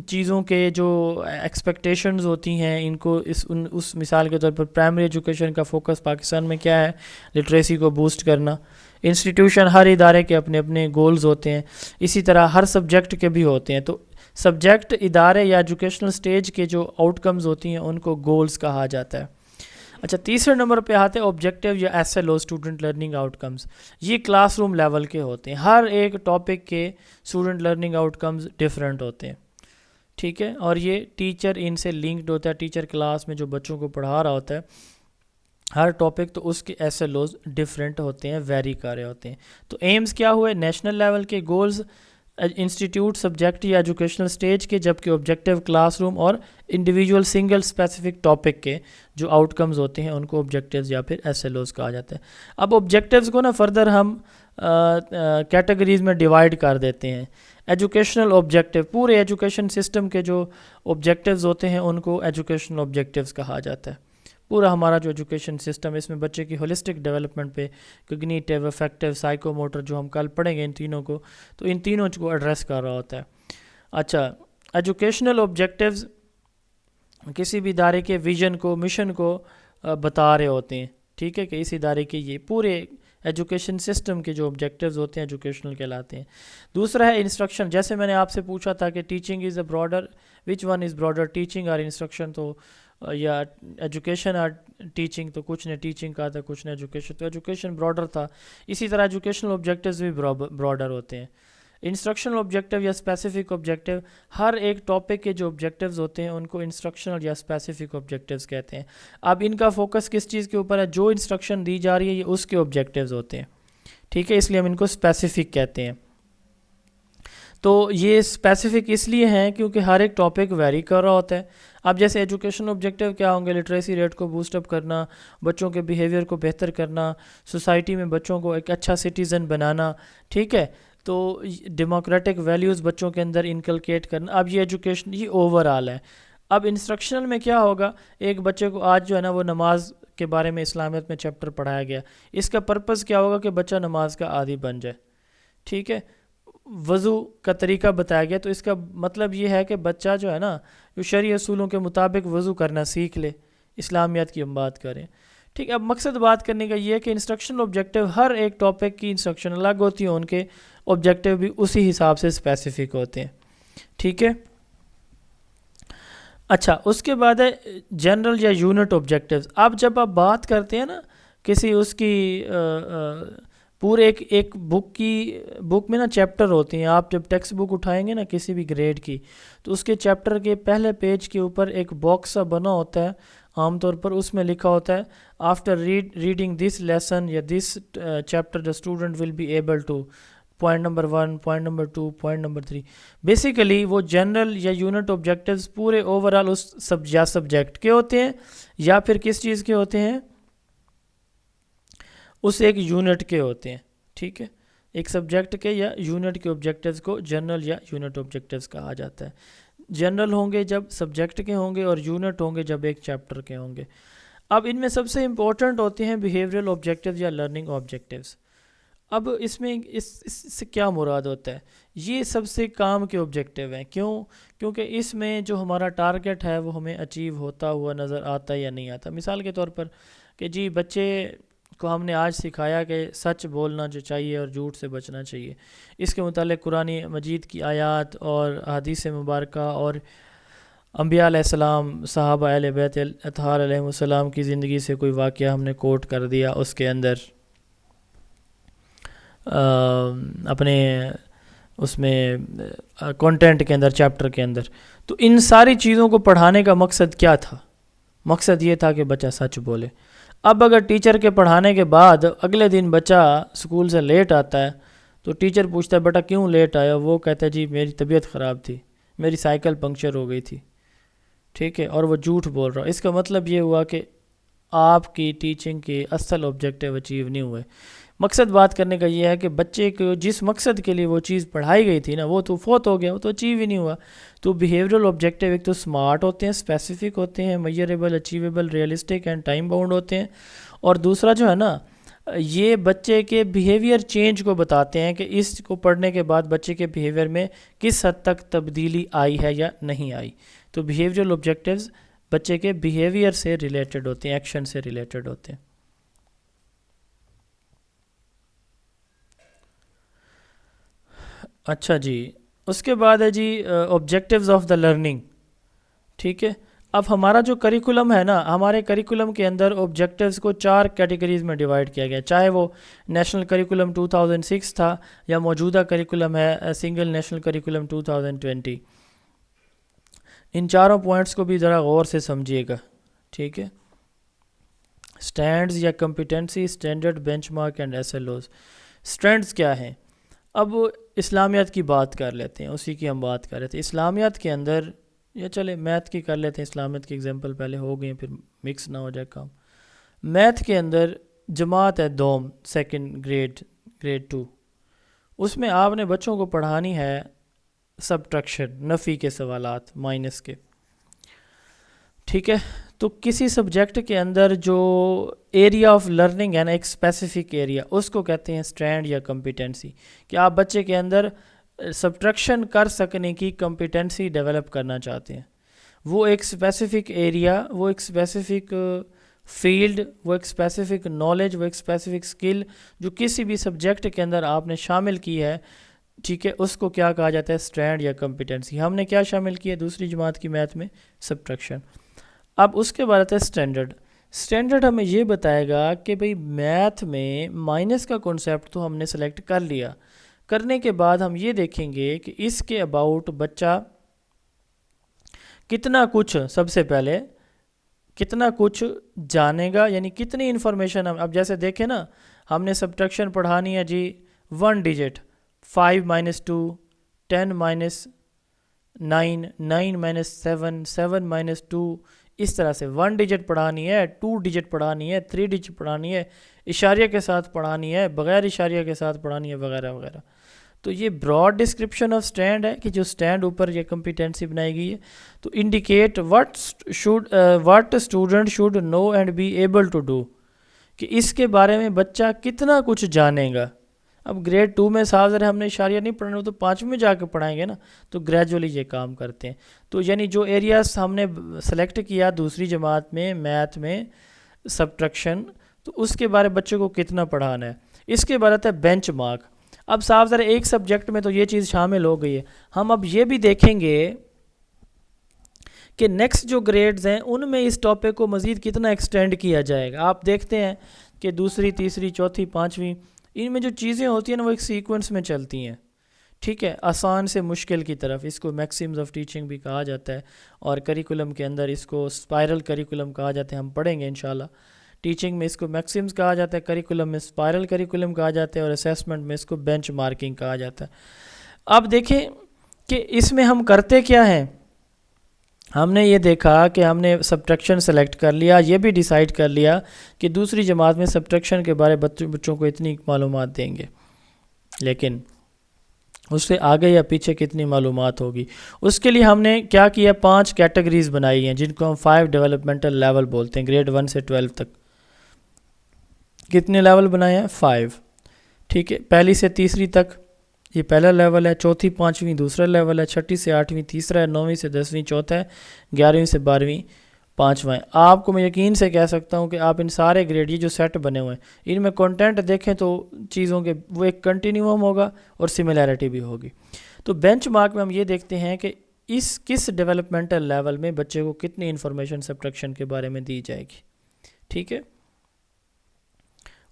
چیزوں کے جو ایکسپیکٹیشنز ہوتی ہیں، ان کو اس مثال کے طور پر پرائمری ایجوکیشن کا فوکس پاکستان میں کیا ہے؟ لٹریسی کو بوسٹ کرنا. انسٹیٹیوشن، ہر ادارے کے اپنے اپنے گولز ہوتے ہیں، اسی طرح ہر سبجیکٹ کے بھی ہوتے ہیں. تو سبجیکٹ، ادارے یا ایجوکیشنل سٹیج کے جو آؤٹ کمز ہوتی ہیں ان کو گولز کہا جاتا ہے. اچھا، تیسرے نمبر پہ آتے ہیں آبجیکٹیو یا S L O, student learning out comes. یہ کلاس روم لیول کے ہوتے ہیں. ہر ایک ٹاپک کے student learning out comes different ہوتے ہیں، ٹھیک ہے، اور یہ ٹیچر ان سے لنکڈ ہوتا ہے. ٹیچر کلاس میں جو بچوں کو پڑھا رہا ہوتا ہے ہر ٹاپک، تو اس کے ایس ایل اوز ڈفرینٹ ہوتے ہیں، ویری کر رہے ہوتے ہیں. تو ایمز کیا ہوئے؟ نیشنل لیول کے گولز انسٹیٹیوٹ، سبجیکٹ یا ایجوکیشنل سٹیج کے، جبکہ آبجیکٹیو کلاس روم اور انڈیویجول سنگل اسپیسیفک ٹاپک کے جو آؤٹ کمز ہوتے ہیں ان کو آبجیکٹیوز یا پھر ایس ایل اوز کہا جاتا ہے. اب آبجیکٹیوز کو نا فردر ہم کیٹیگریز میں ڈیوائڈ کر دیتے ہیں. ایجوکیشنل آبجیکٹیو، پورے ایجوکیشن سسٹم کے جو آبجیکٹیوز ہوتے ہیں ان کو ایجوکیشنل آبجیکٹیوز کہا جاتا ہے. پورا ہمارا جو ایجوکیشن سسٹم، اس میں بچے کی ہولسٹک ڈیولپمنٹ پہ کوگنیٹیو، افیکٹیو، سائیکو موٹر، جو ہم کل پڑھیں گے ان تینوں کو، تو ان تینوں کو ایڈریس کر رہا ہوتا ہے. اچھا، ایجوکیشنل آبجیکٹیوز کسی بھی ادارے کے ویژن کو، مشن کو بتا رہے ہوتے ہیں، ٹھیک ہے، کہ اس ادارے کے یہ پورے ایجوکیشن سسٹم کے جو آبجیکٹیوز ہوتے ہیں ایجوکیشنل کہلاتے ہیں. دوسرا ہے انسٹرکشن. جیسے میں نے آپ سے پوچھا تھا کہ teaching is a broader, which one is broader, teaching اور انسٹرکشن، تو یا ایجوکیشن اور ٹیچنگ، تو کچھ نے ٹیچنگ کہا تھا، کچھ نے ایجوکیشن. تو ایجوکیشن براڈر تھا. اسی طرح ایجوکیشنل آبجیکٹیوز بھی براڈر ہوتے ہیں. انسٹرکشنل آبجیکٹیو یا اسپیسیفک آبجیکٹیو، ہر ایک ٹاپک کے جو آبجیکٹیوز ہوتے ہیں ان کو انسٹرکشنل یا اسپیسیفک آبجیکٹیوز کہتے ہیں. اب ان کا فوکس کس چیز کے اوپر ہے؟ جو انسٹرکشن دی جا رہی ہے یہ اس کے آبجیکٹیوز ہوتے ہیں، ٹھیک ہے، اس لیے ہم ان کو اسپیسیفک کہتے ہیں. تو یہ اسپیسیفک اس لیے ہیں کیونکہ ہر ایک ٹاپک ویری کر رہا ہوتا ہے. اب جیسے ایجوکیشن آبجیکٹیو کیا ہوں گے؟ لٹریسی ریٹ کو بوسٹ اپ کرنا، بچوں کے بیہیویئر کو بہتر کرنا، سوسائٹی میں بچوں کو ایک اچھا سٹیزن بنانا، ٹھیک ہے، تو ڈیموکریٹک ویلیوز بچوں کے اندر انکلکیٹ کرنا. اب یہ ایجوکیشن یہ اوور آل ہے. اب انسٹرکشنل میں کیا ہوگا؟ ایک بچے کو آج جو ہے نا وہ نماز کے بارے میں اسلامیت میں چیپٹر پڑھایا گیا، اس کا پرپز کیا ہوگا؟ کہ بچہ نماز کا عادی بن جائے، ٹھیک ہے. وضو کا طریقہ بتایا گیا، تو اس کا مطلب یہ ہے کہ بچہ جو ہے نا جو شرعی اصولوں کے مطابق وضو کرنا سیکھ لے. اسلامیات کی ہم بات کریں، ٹھیک ہے. اب مقصد بات کرنے کا یہ ہے کہ انسٹرکشنل آبجیکٹیو، ہر ایک ٹاپک کی انسٹرکشن الگ ہوتی ہیں، ان کے آبجیکٹیو بھی اسی حساب سے اسپیسیفک ہوتے ہیں، ٹھیک ہے. اچھا، اس کے بعد ہے جنرل یا یونٹ آبجیکٹیوز. اب جب آپ بات کرتے ہیں نا کسی اس کی پورے ایک بک میں نا چیپٹر ہوتے ہیں. آپ جب ٹیکسٹ بک اٹھائیں گے نا کسی بھی گریڈ کی، تو اس کے چیپٹر کے پہلے پیج کے اوپر ایک باکس سا بنا ہوتا ہے عام طور پر، اس میں لکھا ہوتا ہے آفٹر ریڈنگ دس لیسن یا this chapter the student will be able to point number 1، point number 2، point number 3. Basically وہ جنرل یا یونٹ آبجیکٹیوز پورے اوور آل اس سبجیکٹ کے ہوتے ہیں یا پھر کس چیز کے ہوتے ہیں؟ اس ایک یونٹ کے ہوتے ہیں، ٹھیک ہے. ایک سبجیکٹ کے یا یونٹ کے آبجیکٹیوز کو جنرل یا یونٹ آبجیکٹیوز کہا جاتا ہے. جنرل ہوں گے جب سبجیکٹ کے ہوں گے، اور یونٹ ہوں گے جب ایک چیپٹر کے ہوں گے. اب ان میں سب سے امپورٹنٹ ہوتے ہیں بیہیویئرل آبجیکٹیوز یا لرننگ آبجیکٹیوز. اب اس میں اس سے کیا مراد ہوتا ہے؟ یہ سب سے کام کے آبجیکٹیو ہیں. کیونکہ اس میں جو ہمارا ٹارگٹ ہے وہ ہمیں اچیو ہوتا ہوا نظر آتا ہے یا نہیں آتا. مثال کے طور پر کہ جی بچے کو ہم نے آج سکھایا کہ سچ بولنا جو چاہیے اور جھوٹ سے بچنا چاہیے. اس کے متعلق قرآن مجید کی آیات اور حدیث مبارکہ اور انبیاء علیہ السلام، صحابہ اہل بیت اطہار علیہ السلام کی زندگی سے کوئی واقعہ ہم نے کوٹ کر دیا اس کے اندر، اپنے اس میں کنٹینٹ کے اندر، چیپٹر کے اندر. تو ان ساری چیزوں کو پڑھانے کا مقصد کیا تھا؟ مقصد یہ تھا کہ بچہ سچ بولے. اب اگر ٹیچر کے پڑھانے کے بعد اگلے دن بچہ اسکول سے لیٹ آتا ہے تو ٹیچر پوچھتا ہے بیٹا کیوں لیٹ آیا؟ وہ کہتا ہے جی میری طبیعت خراب تھی، میری سائیکل پنکچر ہو گئی تھی، ٹھیک ہے، اور وہ جھوٹ بول رہا. اس کا مطلب یہ ہوا کہ آپ کی ٹیچنگ کے اصل آبجیکٹیو اچیو نہیں ہوئے. مقصد بات کرنے کا یہ ہے کہ بچے کو جس مقصد کے لیے وہ چیز پڑھائی گئی تھی نا وہ تو فوت ہو گیا, وہ تو اچیو ہی نہیں ہوا. تو بیہیورل آبجیکٹیو ایک تو سمارٹ ہوتے ہیں, اسپیسیفک ہوتے ہیں, measurable, achievable, realistic and time bound ہوتے ہیں. اور دوسرا جو ہے نا یہ بچے کے بیہیویئر چینج کو بتاتے ہیں کہ اس کو پڑھنے کے بعد بچے کے بیہیویئر میں کس حد تک تبدیلی آئی ہے یا نہیں آئی. تو بیہیویئرل آبجیکٹیوز بچے کے بیہیویئر سے ریلیٹڈ ہوتے ہیں, ایکشن سے ریلیٹڈ ہوتے ہیں. اچھا جی, اس کے بعد ہے جی آبجیکٹیوز آف دا لرننگ. ٹھیک ہے, اب ہمارا جو کریکولم ہے نا, ہمارے کریکولم کے اندر آبجیکٹیوز کو 4 کیٹیگریز میں ڈیوائڈ کیا گیا, چاہے وہ نیشنل کریکولم 2006 تھا یا موجودہ کریکولم ہے سنگل نیشنل کریکولم 2020. ان چاروں پوائنٹس کو بھی ذرا غور سے سمجھیے گا. ٹھیک ہے, اسٹینڈز یا competency, standard, bench mark and S L Os. Stands کیا ہیں؟ اب اسلامیات کی بات کر لیتے ہیں, اسی کی ہم بات کر رہے تھے. اسلامیات کے اندر یا چلے میتھ کی کر لیتے ہیں, اسلامیات کی اگزامپل پہلے ہو گئی ہیں, پھر مکس نہ ہو جائے کام. میتھ کے اندر جماعت ہے دوم, سیکنڈ گریڈ 2, اس میں آپ نے بچوں کو پڑھانی ہے سبٹریکشن, نفی کے سوالات, مائنس کے. ٹھیک ہے, تو کسی سبجیکٹ کے اندر جو ایریا آف لرننگ ہے نا, ایک اسپیسیفک ایریا, اس کو کہتے ہیں اسٹینڈ یا کمپیٹنسی. کہ آپ بچے کے اندر سبٹریکشن کر سکنے کی کمپیٹنسی ڈیولپ کرنا چاہتے ہیں. وہ ایک اسپیسیفک ایریا, وہ ایک اسپیسیفک فیلڈ, وہ ایک اسپیسیفک نالج, وہ ایک اسپیسیفک اسکل جو کسی بھی سبجیکٹ کے اندر آپ نے شامل کی ہے, ٹھیک ہے, اس کو کیا کہا جاتا ہے؟ اسٹینڈ یا کمپیٹنسی. ہم نے کیا شامل کیا دوسری جماعت کی میتھ میں؟ سبٹریکشن. اب اس کے بعد آتا ہے اسٹینڈرڈ. اسٹینڈرڈ ہمیں یہ بتائے گا کہ بھئی میتھ میں مائنس کا کنسیپٹ تو ہم نے سلیکٹ کر لیا, کرنے کے بعد ہم یہ دیکھیں گے کہ اس کے اباؤٹ بچہ کتنا کچھ, سب سے پہلے کتنا کچھ جانے گا, یعنی کتنی انفارمیشن. اب جیسے دیکھیں نا, ہم نے سبٹریکشن پڑھانی ہے جی 1 ڈیجٹ, 5 - 2, 10 - 9, 9 - 7, 7 - 2, اس طرح سے 1 ڈیجٹ پڑھانی ہے, 2 ڈیجٹ پڑھانی ہے, 3 ڈیجٹ پڑھانی ہے, اشاریہ کے ساتھ پڑھانی ہے, بغیر اشاریہ کے ساتھ پڑھانی ہے, وغیرہ وغیرہ. تو یہ براڈ ڈسکرپشن آف اسٹینڈ ہے کہ جو اسٹینڈ اوپر یہ کمپیٹنسی بنائی گئی ہے. تو indicate what student should know and be able to do, کہ اس کے بارے میں بچہ کتنا کچھ جانے گا. اب گریڈ 2 میں صاف ذرا ہم نے اشاریہ نہیں پڑھنا, تو 5ویں میں جا کے پڑھائیں گے نا. تو گریجولی یہ کام کرتے ہیں. تو یعنی جو ایریاز ہم نے سلیکٹ کیا دوسری جماعت میں میتھ میں سبٹریکشن, تو اس کے بارے بچوں کو کتنا پڑھانا ہے. اس کے بعد آتا ہے بینچ مارک. اب صاف ذرا ایک سبجیکٹ میں تو یہ چیز شامل ہو گئی ہے. ہم اب یہ بھی دیکھیں گے کہ نیکسٹ جو گریڈز ہیں ان میں اس ٹاپک کو مزید کتنا ایکسٹینڈ کیا جائے گا. آپ دیکھتے ہیں کہ دوسری, تیسری, چوتھی, 5ویں, ان میں جو چیزیں ہوتی ہیں نا وہ ایک سیکوینس میں چلتی ہیں. ٹھیک ہے, آسان سے مشکل کی طرف. اس کو میکسمز آف ٹیچنگ بھی کہا جاتا ہے, اور کریکولم کے اندر اس کو اسپائرل کریکولم کہا جاتا ہے. ہم پڑھیں گے انشاءاللہ. ٹیچنگ میں اس کو میکسمز کہا جاتا ہے, کریکولم میں اسپائرل کریکولم کہا جاتا ہے, اور اسیسمنٹ میں اس کو بینچ مارکنگ کہا جاتا ہے. اب دیکھیں کہ اس میں ہم کرتے کیا ہیں. ہم نے یہ دیکھا کہ ہم نے سبٹریکشن سلیکٹ کر لیا, یہ بھی ڈیسائیڈ کر لیا کہ دوسری جماعت میں سبٹریکشن کے بارے بچوں کو اتنی معلومات دیں گے, لیکن اس سے آگے یا پیچھے کتنی معلومات ہوگی. اس کے لیے ہم نے کیا کیا, 5 کیٹیگریز بنائی ہیں جن کو ہم 5 ڈیولپمنٹل لیول بولتے ہیں, گریڈ 1 سے 12 تک. کتنے لیول بنائے ہیں؟ 5. ٹھیک ہے, پہلی سے تیسری تک یہ پہلا لیول ہے, چوتھی 5ویں دوسرا لیول ہے, چھٹی سے 8ویں تیسرا ہے, 9ویں سے 10ویں چوتھا ہے, 11ویں سے 12ویں 5واں ہے. آپ کو میں یقین سے کہہ سکتا ہوں کہ آپ ان سارے گریڈ, یہ جو سیٹ بنے ہوئے ہیں, ان میں کنٹینٹ دیکھیں تو چیزوں کے وہ ایک کنٹینیوم ہوگا اور سملیرٹی بھی ہوگی. تو بینچ مارک میں ہم یہ دیکھتے ہیں کہ کس ڈیولپمنٹل لیول میں بچے کو کتنی انفارمیشن سبٹریکشن کے بارے میں دی جائے گی. ٹھیک ہے,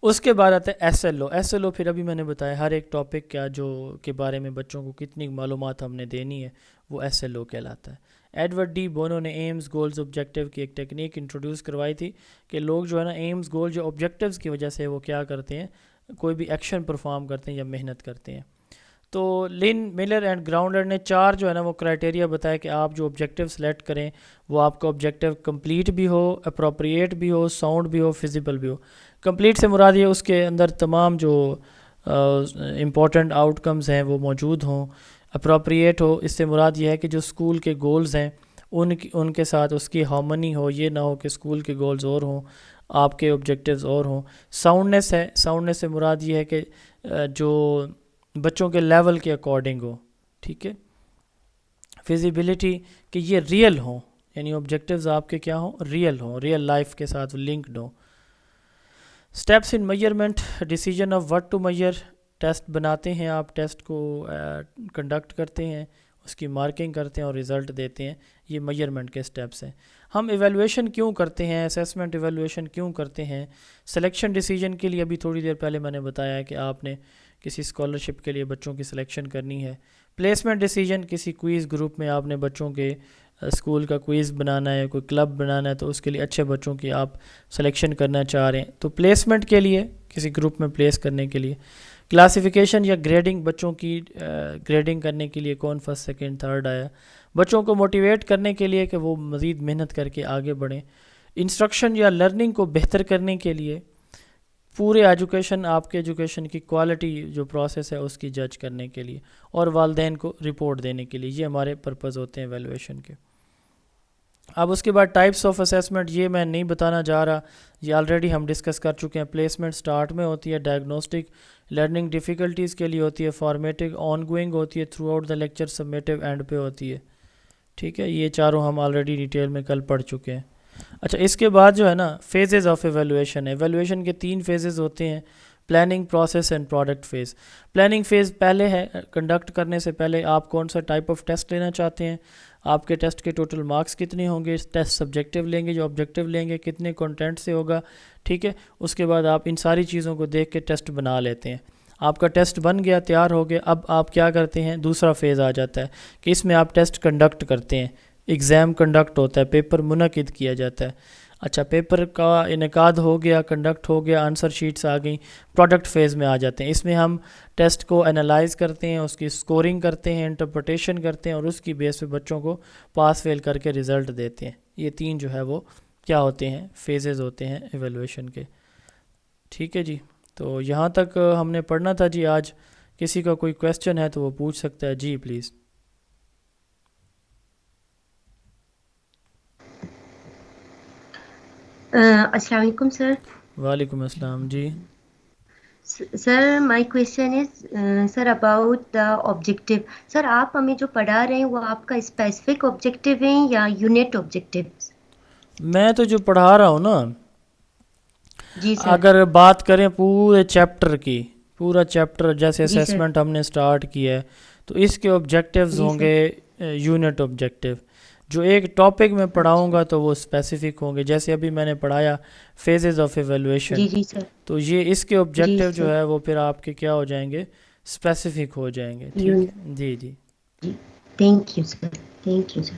اس کے بعد آتا ہے S L O. S L O پھر ابھی میں نے بتایا ہر ایک ٹاپک کا جو کے بارے میں بچوں کو کتنی معلومات ہم نے دینی ہے وہ ایس ایل او کہلاتا ہے. ایڈورڈ ڈی بونو نے ایمز گولز آبجیکٹیو کی ایک ٹیکنیک انٹروڈیوس کروائی تھی کہ لوگ جو ہے نا ایمز گول جو آبجیکٹیوز کی وجہ سے وہ کیا کرتے ہیں, کوئی بھی ایکشن پرفارم کرتے ہیں یا محنت کرتے ہیں. تو لن ملر اینڈ گراؤنڈر نے 4 جو ہے نا وہ کرائٹیریا بتایا کہ آپ جو آبجیکٹیو سلیکٹ کریں وہ آپ کا آبجیکٹیو کمپلیٹ بھی ہو، اپروپریٹ بھی ہو، ساؤنڈ بھی ہو، فزیبل بھی ہو. کمپلیٹ سے مراد یہ اس کے اندر تمام جو امپورٹنٹ آؤٹ کمز ہیں وہ موجود ہوں. اپروپریٹ ہو، اس سے مراد یہ ہے کہ جو اسکول کے گولز ہیں ان کے ساتھ اس کی ہارمنی ہو، یہ نہ ہو کہ اسکول کے گولز اور ہوں آپ کے آبجیکٹیوز اور ہوں. ساؤنڈنیس ہے، ساؤنڈنیس سے مراد یہ ہے کہ جو بچوں کے لیول کے اکارڈنگ ہو. ٹھیک ہے. فزیبلٹی کہ یہ ریئل ہوں، یعنی آبجیکٹیوز آپ کے کیا ہوں، ریئل ہوں، ریئل لائف کے ساتھ لنکڈ ہوں. Steps in measurement, decision of what to measure. Test بناتے ہیں آپ، ٹیسٹ کو کنڈکٹ کرتے ہیں، اس کی مارکنگ کرتے ہیں اور رزلٹ دیتے ہیں. یہ میئرمنٹ کے اسٹیپس ہیں. ہم ایویلویشن کیوں کرتے ہیں، اسیسمنٹ ایویلویشن کیوں کرتے ہیں؟ سلیکشن ڈیسیجن کے لیے ابھی تھوڑی دیر پہلے میں نے بتایا ہے کہ آپ نے کسی اسکالرشپ کے لیے بچوں کی سلیکشن کرنی ہے. پلیسمنٹ ڈیسیجن، کسی کوئز گروپ میں آپ نے بچوں کے اسکول کا کوئز بنانا ہے، کوئی کلب بنانا ہے، تو اس کے لیے اچھے بچوں کی آپ سلیکشن کرنا چاہ رہے ہیں تو پلیسمنٹ کے لیے کسی گروپ میں پلیس کرنے کے لیے. کلاسیفیکیشن یا گریڈنگ، بچوں کی گریڈنگ کرنے کے لیے کون فرسٹ سیکنڈ تھرڈ آیا. بچوں کو موٹیویٹ کرنے کے لیے کہ وہ مزید محنت کر کے آگے بڑھیں. انسٹرکشن یا لرننگ کو بہتر کرنے کے لیے. پورے ایجوکیشن، آپ کے ایجوکیشن کی کوالٹی جو پروسیس ہے اس کی جج کرنے کے لیے، اور والدین کو رپورٹ دینے کے لیے. یہ ہمارے پرپز ہوتے ہیں ایویلویشن کے. اب اس کے بعد ٹائپس آف اسیسمنٹ، یہ میں نہیں بتانا جا رہا، یہ آلریڈی ہم ڈسکس کر چکے ہیں. پلیسمنٹ سٹارٹ میں ہوتی ہے، ڈائگنوسٹک لرننگ ڈیفیکلٹیز کے لیے ہوتی ہے، فارمیٹنگ آن گوئنگ ہوتی ہے، throughout the lecture summative end پہ ہوتی ہے. ٹھیک ہے. یہ چاروں ہم آلریڈی ڈیٹیل میں کل پڑھ چکے ہیں. اچھا، اس کے بعد جو ہے نا فیزز آف ایویلویشن ہے. ایویلویشن کے 3 فیزز ہوتے ہیں، planning, process and product phase. Planning phase پہلے ہے، کنڈکٹ کرنے سے پہلے آپ کون سا ٹائپ آف ٹیسٹ لینا چاہتے ہیں، آپ کے ٹیسٹ کے ٹوٹل مارکس کتنے ہوں گے، ٹیسٹ سبجیکٹیو لیں گے، جو آبجیکٹیو لیں گے کتنے کنٹینٹ سے ہوگا. ٹھیک ہے. اس کے بعد آپ ان ساری چیزوں کو دیکھ کے ٹیسٹ بنا لیتے ہیں. آپ کا ٹیسٹ بن گیا، تیار ہو گیا. اب آپ کیا کرتے ہیں، دوسرا فیز آ جاتا ہے کہ اس میں آپ ٹیسٹ کنڈکٹ کرتے ہیں. ایگزام کنڈکٹ ہوتا ہے، پیپر منعقد کیا جاتا ہے. اچھا، پیپر کا انعقاد ہو گیا، کنڈکٹ ہو گیا، آنسر شیٹس آ گئیں، پروڈکٹ فیز میں آ جاتے ہیں. اس میں ہم ٹیسٹ کو انالائز کرتے ہیں، اس کی اسکورنگ کرتے ہیں، انٹرپریٹیشن کرتے ہیں، اور اس کی بیس پہ بچوں کو پاس فیل کر کے رزلٹ دیتے ہیں. یہ 3 جو ہے وہ کیا ہوتے ہیں، فیزز ہوتے ہیں ایویلویشن کے. ٹھیک ہے جی. تو یہاں تک ہم نے پڑھنا تھا جی آج. کسی کا کوئی کویسچن ہے تو وہ پوچھ سکتا ہے جی پلیز. السلام علیکم سر. وعلیکم السلام جی. Sir my question is sir about the objective. Sir آپ ہمیں جو پڑھا رہے ہیں وہ آپ کا اسپیسیفک آبجیکٹیو ہیں یا یونٹ آبجیکٹیو؟ میں تو جو پڑھا رہا ہوں نا، جی سر. اگر بات کریں پورے چیپٹر کی، پورا چیپٹر جیسے جی سر. اسیسمنٹ ہم نے سٹارٹ کیا ہے تو اس کے آبجیکٹیوز جی ہوں گے یونٹ آبجیکٹیو. جو ایک ٹاپک میں پڑھاؤں گا تو وہ اسپیسیفک ہوں گے. جیسے ابھی میں نے پڑھایا فیزز آف ایویلویشن، جی جی سر. تو یہ اس کے آبجیکٹیو جی جو سر. ہے وہ پھر آپ کے کیا ہو جائیں گے، اسپیسیفک ہو جائیں گے. ٹھیک ہے جی جی. Thank you sir. Thank you sir.